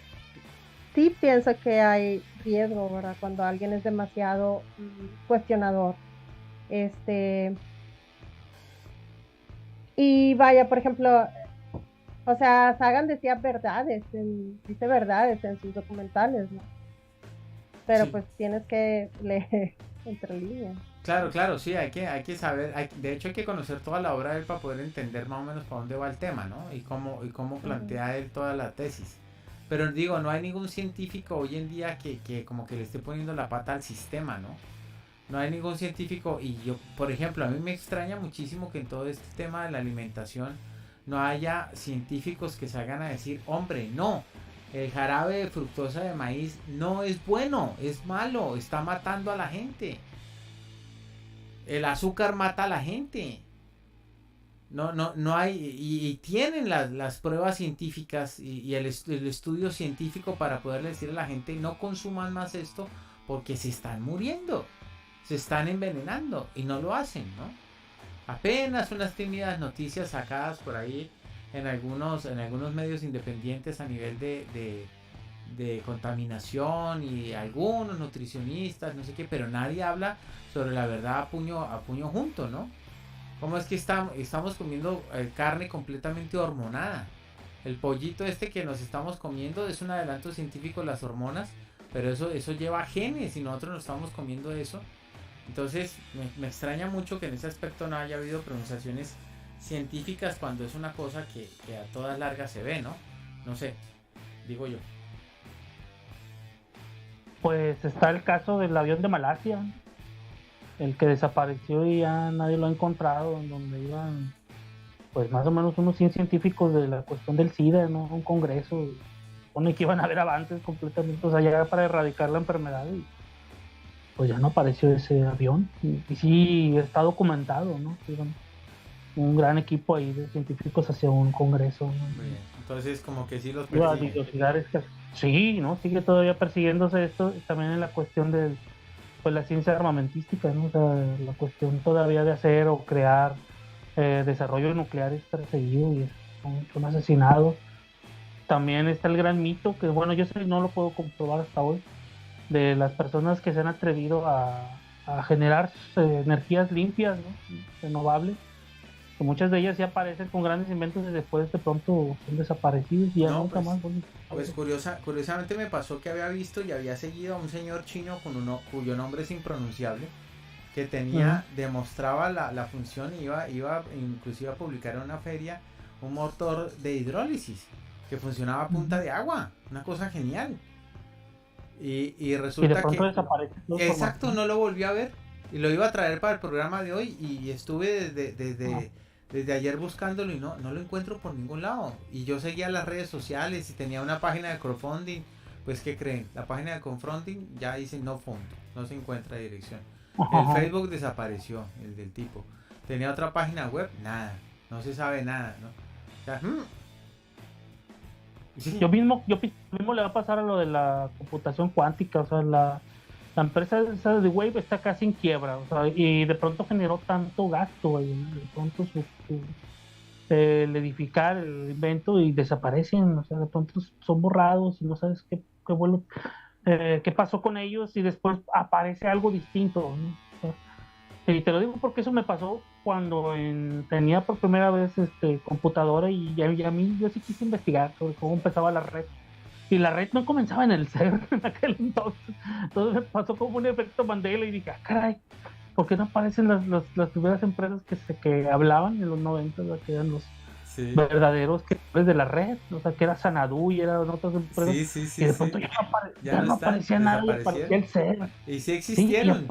sí pienso que hay riesgo, ¿verdad? Cuando alguien es demasiado cuestionador. Este, y vaya, por ejemplo, o sea, Sagan decía dice verdades en sus documentales, ¿no? Pero Sí. pues tienes que leer entre líneas. Claro, sí, hay que saber, de hecho hay que conocer toda la obra de él para poder entender más o menos para dónde va el tema, ¿no? Y cómo plantea él toda la tesis. Pero digo, no hay ningún científico hoy en día que como que le esté poniendo la pata al sistema, ¿no? No hay ningún científico y yo, por ejemplo, a mí me extraña muchísimo que en todo este tema de la alimentación no haya científicos que salgan a decir, hombre, no, el jarabe de fructosa de maíz no es bueno, es malo, está matando a la gente. El azúcar mata a la gente. No hay, y tienen las pruebas científicas y el estudio científico para poderle decir a la gente no consuman más esto porque se están muriendo, se están envenenando y no lo hacen, ¿no? Apenas unas tímidas noticias sacadas por ahí en algunos medios independientes a nivel de contaminación y algunos nutricionistas, no sé qué, pero nadie habla sobre la verdad a puño junto, ¿no? ¿Cómo es que estamos comiendo carne completamente hormonada? El pollito este que nos estamos comiendo es un adelanto científico de las hormonas, pero eso lleva genes y nosotros nos estamos comiendo eso. Entonces me extraña mucho que en ese aspecto no haya habido pronunciaciones científicas cuando es una cosa que a todas largas se ve, ¿no? No sé, digo yo. Pues está el caso del avión de Malasia, el que desapareció y ya nadie lo ha encontrado, en donde iban pues más o menos unos 100 científicos de la cuestión del SIDA, ¿no? Un congreso, pone que iban a haber avances completamente, o sea, ya para erradicar la enfermedad y pues ya no apareció ese avión y sí está documentado, ¿no? Un gran equipo ahí de científicos hacia un congreso, ¿no? Bien. Entonces como que sí los persiguen. Sí, ¿no? Sigue todavía persiguiéndose esto, también en la cuestión de pues la ciencia armamentística, ¿no? O sea, la cuestión todavía de hacer o crear desarrollo nuclear es perseguido y son asesinados. También está el gran mito, que bueno, yo no lo puedo comprobar hasta hoy, de las personas que se han atrevido a generar energías limpias, ¿no? Renovables, que muchas de ellas sí aparecen con grandes inventos y después de pronto son desaparecidos y ya No, nunca pues, más vuelven. pues curiosamente me pasó que había visto y había seguido a un señor chino cuyo nombre es impronunciable, que tenía, demostraba la función y iba inclusive a publicar en una feria un motor de hidrólisis que funcionaba a punta de agua, una cosa genial. Y Y de resulta pronto que, desaparece toda la exacto, información. no lo volví a ver y lo iba a traer para el programa de hoy y estuve desde ayer buscándolo y no lo encuentro por ningún lado. Y yo seguía las redes sociales y tenía una página de crowdfunding. Pues, ¿qué creen? La página de crowdfunding ya dice no found, no se encuentra dirección. El Ajá. Facebook desapareció, el del tipo. Tenía otra página web, nada, no se sabe nada, ¿no? O sea, sí, Yo mismo le va a pasar a lo de la computación cuántica, o sea, la empresa esa de Wave está casi en quiebra, o sea, y de pronto generó tanto gasto, güey, ¿no? De pronto el edificar el invento y desaparecen, o sea, de pronto son borrados y no sabes qué pasó con ellos y después aparece algo distinto, ¿no? O sea, y te lo digo porque eso me pasó cuando tenía por primera vez computadora y a mí yo sí quise investigar sobre cómo empezaba la red. Y la red no comenzaba en el server en aquel entonces. Entonces me pasó como un efecto Mandela y dije, caray, ¿por qué no aparecen las primeras empresas que hablaban en los 90, que eran los sí, verdaderos creadores de la red? O sea, que era Sanadu y eran otras empresas. Y de pronto sí. ya no Están, aparecía nada y aparecía desaparecieron. el server. Y sí Sí, existieron.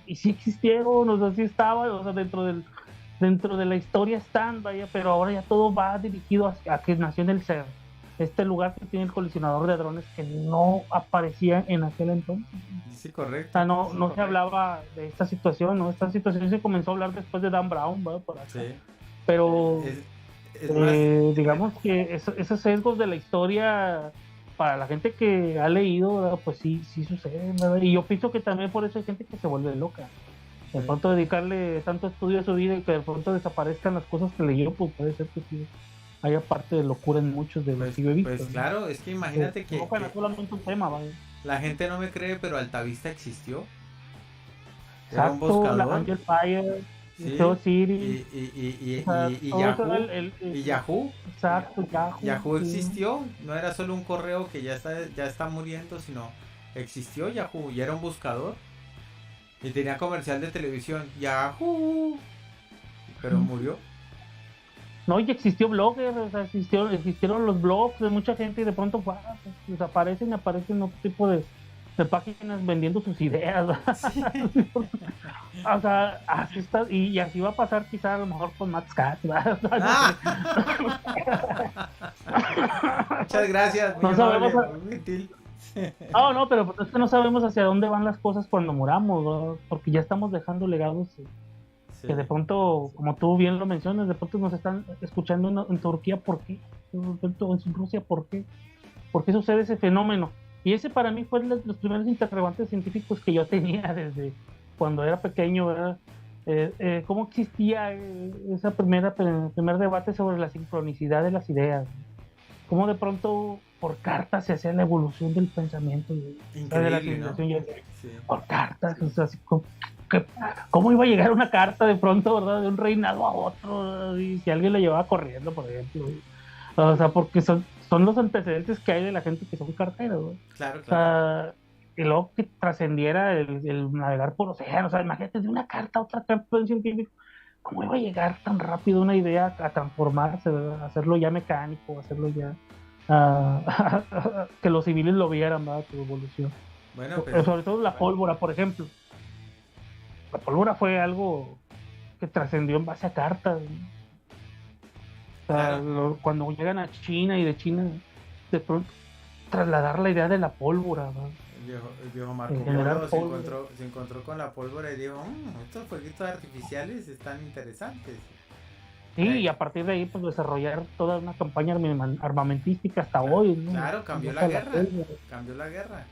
y sí existieron, o sea, sí estaban, o sea, dentro de la historia están, vaya, pero ahora ya todo va dirigido a que nació en el CERN, este lugar que tiene el colisionador de hadrones que no aparecía en aquel entonces. Sí, O sea, correcto. no se hablaba de esta situación, ¿no? Esta situación se comenzó a hablar después de Dan Brown, ¿verdad? Por acá. Sí. Pero Es más, digamos que esos sesgos de la historia, para la gente que ha leído, ¿verdad? Pues sí suceden, ¿verdad? Y yo pienso que también por eso hay gente que se vuelve loca. De pronto dedicarle tanto estudio a su vida y que de pronto desaparezcan las cosas que leyó, pues puede ser que sí haya parte de locura en muchos de los que yo he visto. pues claro, es que imagínate que no solamente un tema, ¿vale? la gente no me cree, pero Altavista existió. Era un Exacto, la buscador. Angel Fire, Sí. GeoCity, Y o sea, todo eso Yahoo. era Y Yahoo. exacto, Yahoo. Yahoo Sí. existió. No era solo un correo que ya está muriendo, sino existió Yahoo. Y era un buscador. Y tenía comercial de televisión. Yahoo. Pero murió. No, y existió Blogger, o sea, existieron los blogs de mucha gente y de pronto pues, desaparecen otro tipo de páginas vendiendo sus ideas. Sí. O sea, así está, y así va a pasar quizá a lo mejor con Max Cat. Muchas gracias, muy No amable, sabemos, muy gentil. no, pero pues es que no sabemos hacia dónde van las cosas cuando muramos, ¿no? Porque ya estamos dejando legados que de pronto, como tú bien lo mencionas, de pronto nos están escuchando en Turquía, ¿por qué? De pronto en Rusia, ¿por qué? ¿Por qué sucede ese fenómeno? Y ese para mí fue los primeros interrogantes científicos que yo tenía desde cuando era pequeño, ¿verdad? ¿Cómo existía ese primer debate sobre la sincronicidad de las ideas? ¿Cómo de pronto por cartas se hacía la evolución del pensamiento de la civilización? ¿no? Sí. Por cartas, o sea, ¿cómo iba a llegar una carta de pronto, verdad, de un reinado a otro, ¿verdad? Y si alguien la llevaba corriendo, por ejemplo? O sea, porque son los antecedentes que hay de la gente que son carteros, ¿no? Claro. O sea, y luego que trascendiera el navegar por océanos, o sea, imagínate de una carta a otra carta de un científico, ¿cómo iba a llegar tan rápido una idea a transformarse, ¿verdad? Hacerlo ya mecánico, hacerlo ya que los civiles lo vieran, ¿verdad? Tu evolución. Bueno, Pero sobre todo la pólvora, por ejemplo. La pólvora fue algo que trascendió en base a cartas, ¿no? O sea, cuando llegan a China y de China, de pronto trasladar la idea de la pólvora, ¿no? El viejo Marco Polo se encontró con la pólvora y dijo, estos fueguitos artificiales están interesantes. Sí, y a partir de ahí pues desarrollar toda una campaña armamentística hasta hoy, ¿no? Claro, cambió la guerra.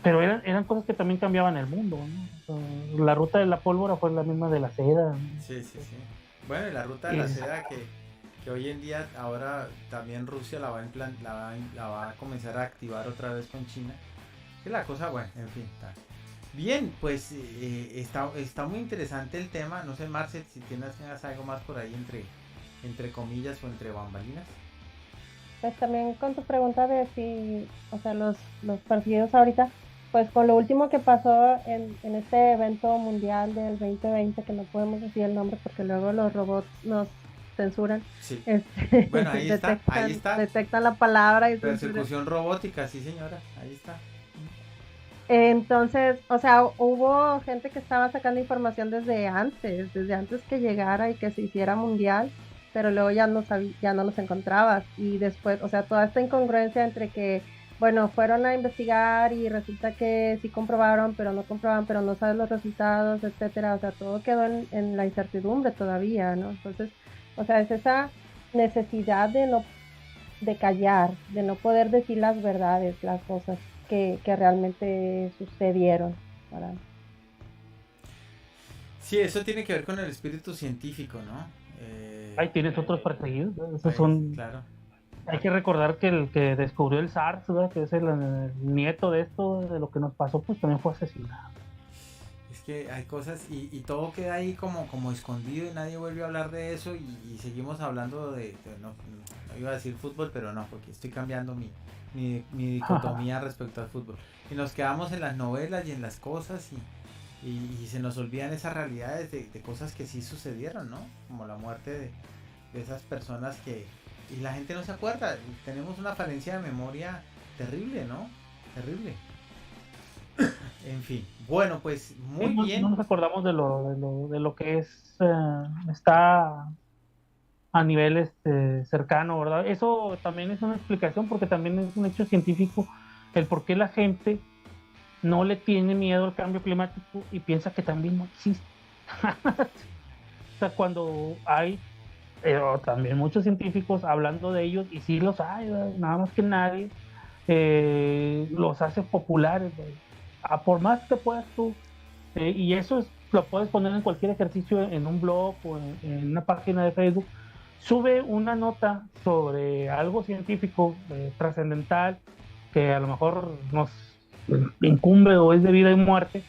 Pero eran cosas que también cambiaban el mundo, ¿no? O sea, la ruta de la pólvora fue la misma de la seda, ¿no? Sí. Bueno, y la ruta de la seda que hoy en día, ahora también Rusia la va a comenzar a activar otra vez con China. Que la cosa, bueno, en fin, tal. Bien, pues está muy interesante el tema. No sé, Marcel, si tengas algo más por ahí entre comillas o entre bambalinas. Pues también con tu pregunta de si, o sea, los partidos ahorita, pues con lo último que pasó en este evento mundial del 2020, que no podemos decir el nombre porque luego los robots nos censuran, Sí. este, Bueno, ahí está. detectan la palabra y censuran. Persecución robótica, sí señora, ahí está. Entonces, o sea, hubo gente que estaba sacando información desde antes que llegara y que se hiciera mundial, pero luego ya no los encontrabas. Y después, o sea, toda esta incongruencia entre que, bueno, fueron a investigar y resulta que sí comprobaron, pero no comprobaban, pero no sabes los resultados, etcétera. O sea, todo quedó en la incertidumbre todavía, ¿no? Entonces, o sea, es esa necesidad de callar, de no poder decir las verdades, las cosas que realmente sucedieron. ¿Verdad? Sí, eso tiene que ver con el espíritu científico, ¿no? Ahí tienes otros perseguidos, ¿no? Esos ahí, son... claro. Hay que recordar que el que descubrió el SARS, ¿verdad? Que es el nieto de esto, de lo que nos pasó, pues también fue asesinado. Es que hay cosas y todo queda ahí como escondido y nadie vuelve a hablar de eso y seguimos hablando no iba a decir fútbol, pero no, porque estoy cambiando mi dicotomía respecto al fútbol. Y nos quedamos en las novelas y en las cosas y se nos olvidan esas realidades de cosas que sí sucedieron, ¿no? Como la muerte de esas personas y la gente no se acuerda. Tenemos una falencia de memoria terrible, ¿no? Terrible. En fin, bueno, pues muy bien. No nos acordamos de lo que es está a nivel cercano, ¿verdad? Eso también es una explicación porque también es un hecho científico el por qué la gente no le tiene miedo al cambio climático y piensa que también no existe. O sea, cuando hay también muchos científicos hablando de ellos, y sí los hay, ¿verdad? Nada más que nadie los hace populares, por más que puedas tú, y eso lo puedes poner en cualquier ejercicio, en un blog o en una página de Facebook. Sube una nota sobre algo científico trascendental que a lo mejor nos incumbe o es de vida y muerte,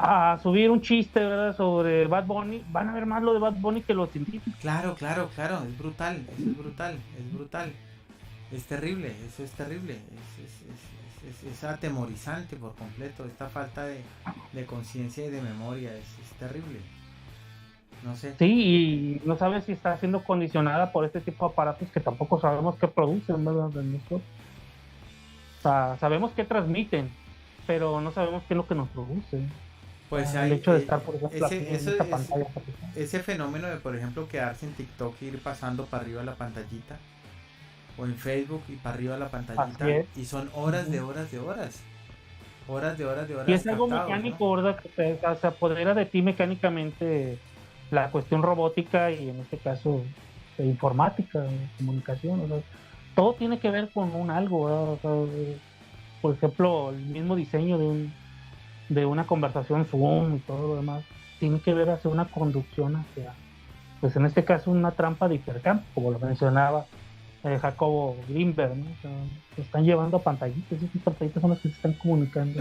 a subir un chiste, ¿verdad?, sobre Bad Bunny, van a ver más lo de Bad Bunny que los científicos. Claro, es brutal, es brutal. Es terrible, eso es terrible, es atemorizante por completo, esta falta de conciencia y de memoria, es terrible. No sé. Sí, y no sabes si está siendo condicionada por este tipo de aparatos que tampoco sabemos qué producen, ¿verdad? O sea, sabemos qué transmiten, pero no sabemos qué es lo que nos produce. Pues el hecho de estar, por ejemplo, en esta pantalla. Ese fenómeno de, por ejemplo, quedarse en TikTok e ir pasando para arriba la pantallita, o en Facebook y para arriba la pantallita, y son horas de horas de horas. Horas de horas de horas. Y es algo mecánico, ¿no? ¿Verdad? Que se apodera de ti mecánicamente la cuestión robótica y en este caso de informática, de comunicación, ¿verdad? Todo tiene que ver con un algo, ¿verdad? O sea, por ejemplo, el mismo diseño de una conversación Zoom y todo lo demás tiene que ver hacia una conducción hacia, pues en este caso, una trampa de hipercampo, como lo mencionaba Jacobo Greenberg, ¿no? O sea, se están llevando a pantallitas, y estas pantallitas son las que se están comunicando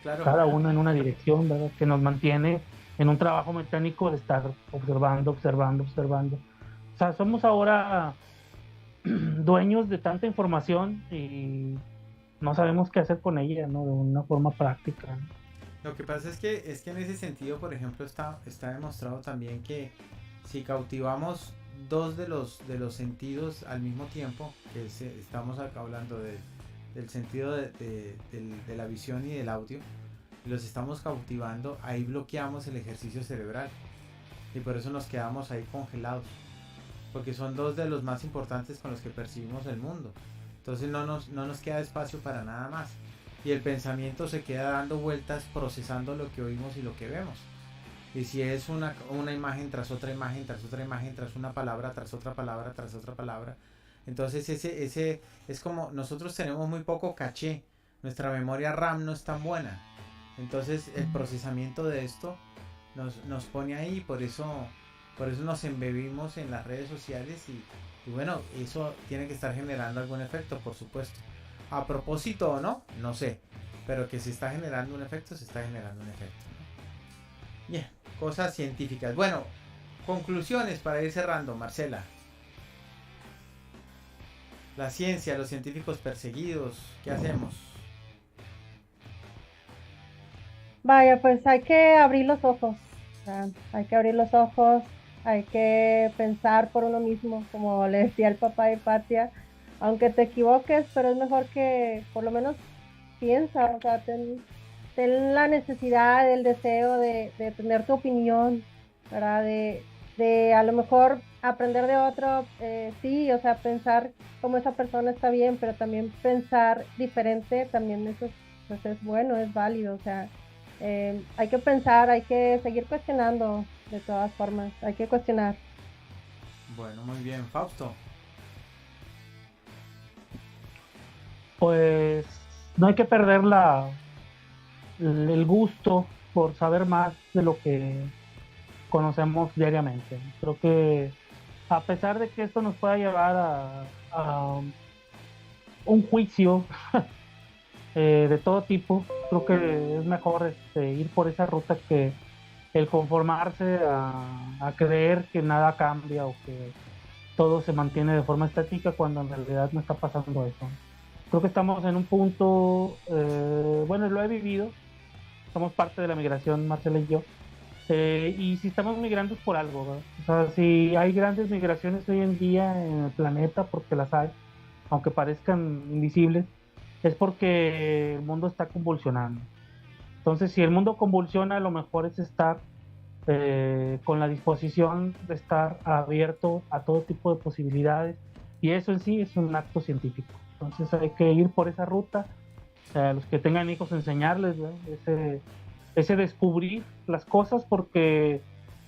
claro, cada una en una dirección, ¿verdad? Que nos mantiene en un trabajo mecánico de estar observando. O sea, somos ahora dueños de tanta información y no sabemos qué hacer con ella, ¿no? De una forma práctica, ¿no? Lo que pasa es que en ese sentido, por ejemplo, está demostrado también que si cautivamos dos de los sentidos al mismo tiempo, que estamos acá hablando del sentido de la visión y del audio, y los estamos cautivando, ahí bloqueamos el ejercicio cerebral y por eso nos quedamos ahí congelados, porque son dos de los más importantes con los que percibimos el mundo. Entonces no nos queda espacio para nada más y el pensamiento se queda dando vueltas procesando lo que oímos y lo que vemos. Y si es una imagen tras otra imagen, tras otra imagen, tras una palabra, tras otra palabra, tras otra palabra, entonces ese es como nosotros tenemos muy poco caché, nuestra memoria RAM no es tan buena, entonces el procesamiento de esto nos pone ahí, por eso nos embebimos en las redes sociales y bueno, eso tiene que estar generando algún efecto, por supuesto. A propósito o no sé, pero que se está generando un efecto, se está generando un efecto, ¿no? Bien, cosas científicas. Bueno, conclusiones para ir cerrando, Marcela. La ciencia, los científicos perseguidos, ¿qué hacemos? Vaya, pues hay que abrir los ojos, o sea, hay que abrir los ojos, hay que pensar por uno mismo, como le decía el papá de Patia, aunque te equivoques, pero es mejor que por lo menos piensa, o sea, ten la necesidad, el deseo de tener tu opinión, ¿verdad? De a lo mejor aprender de otro, sí, o sea, pensar como esa persona está bien, pero también pensar diferente, también eso pues es bueno, es válido, o sea, hay que pensar, hay que seguir cuestionando de todas formas, hay que cuestionar. Bueno, muy bien, Fausto. Pues no hay que perder el gusto por saber más de lo que conocemos diariamente. Creo que a pesar de que esto nos pueda llevar a un juicio de todo tipo, creo que es mejor ir por esa ruta que el conformarse a creer que nada cambia o que todo se mantiene de forma estática cuando en realidad no está pasando eso. Creo que estamos en un punto, bueno, lo he vivido, somos parte de la migración, Marcela y yo, y si estamos migrando es por algo, ¿verdad? O sea, si hay grandes migraciones hoy en día en el planeta, porque las hay, aunque parezcan invisibles, es porque el mundo está convulsionando. Entonces, si el mundo convulsiona, lo mejor es estar con la disposición de estar abierto a todo tipo de posibilidades, y eso en sí es un acto científico. Entonces hay que ir por esa ruta, a los que tengan hijos enseñarles, ¿no? ese descubrir las cosas, porque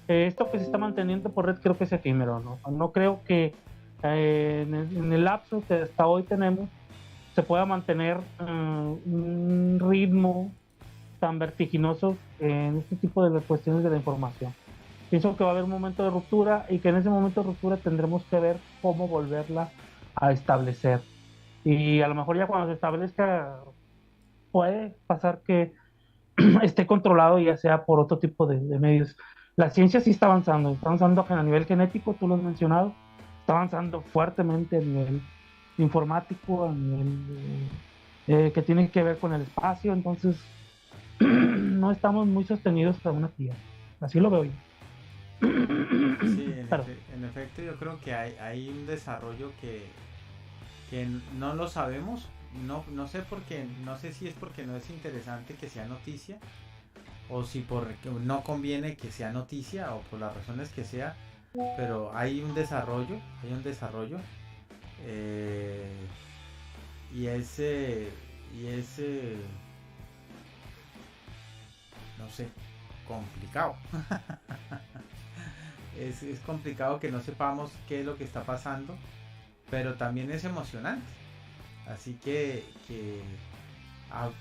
esto que se está manteniendo por red creo que es efímero, ¿no? No creo que en el lapso que hasta hoy tenemos se pueda mantener un ritmo tan vertiginoso en este tipo de cuestiones de la información. Pienso que va a haber un momento de ruptura y que en ese momento de ruptura tendremos que ver cómo volverla a establecer. Y a lo mejor ya cuando se establezca puede pasar que esté controlado ya sea por otro tipo de medios. La ciencia sí está avanzando a nivel genético, tú lo has mencionado, está avanzando fuertemente a nivel informático, a nivel que tiene que ver con el espacio, entonces no estamos muy sostenidos por una tía. Así lo veo yo. Sí, en efecto, yo creo que hay un desarrollo que no lo sabemos. No sé por qué, no sé si es porque no es interesante que sea noticia, o si porque no conviene que sea noticia, o por las razones que sea, pero hay un desarrollo, y ese no sé, complicado. Es complicado que no sepamos qué es lo que está pasando, pero también es emocionante. Así que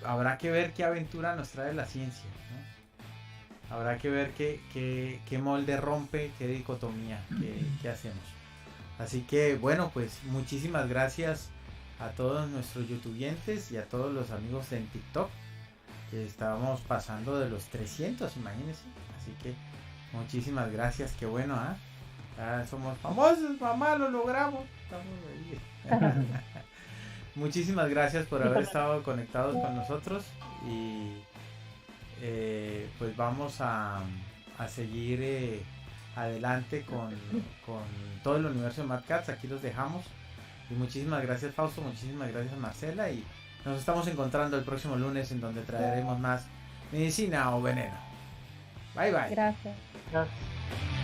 habrá que ver qué aventura nos trae la ciencia, ¿no? Habrá que ver qué molde rompe, qué dicotomía, qué hacemos. Así que bueno, pues muchísimas gracias a todos nuestros youtubientes y a todos los amigos en TikTok, que estábamos pasando de los 300, imagínense. Así que muchísimas gracias, qué bueno, ¿eh? Ya somos famosos, mamá, lo logramos. Estamos ahí. Muchísimas gracias por haber estado conectados con nosotros, y pues vamos a seguir adelante con todo el universo de Mad Cats. Aquí los dejamos, y muchísimas gracias, Fausto, muchísimas gracias, Marcela, y nos estamos encontrando el próximo lunes, en donde traeremos más medicina o veneno. Bye bye. Gracias. Gracias.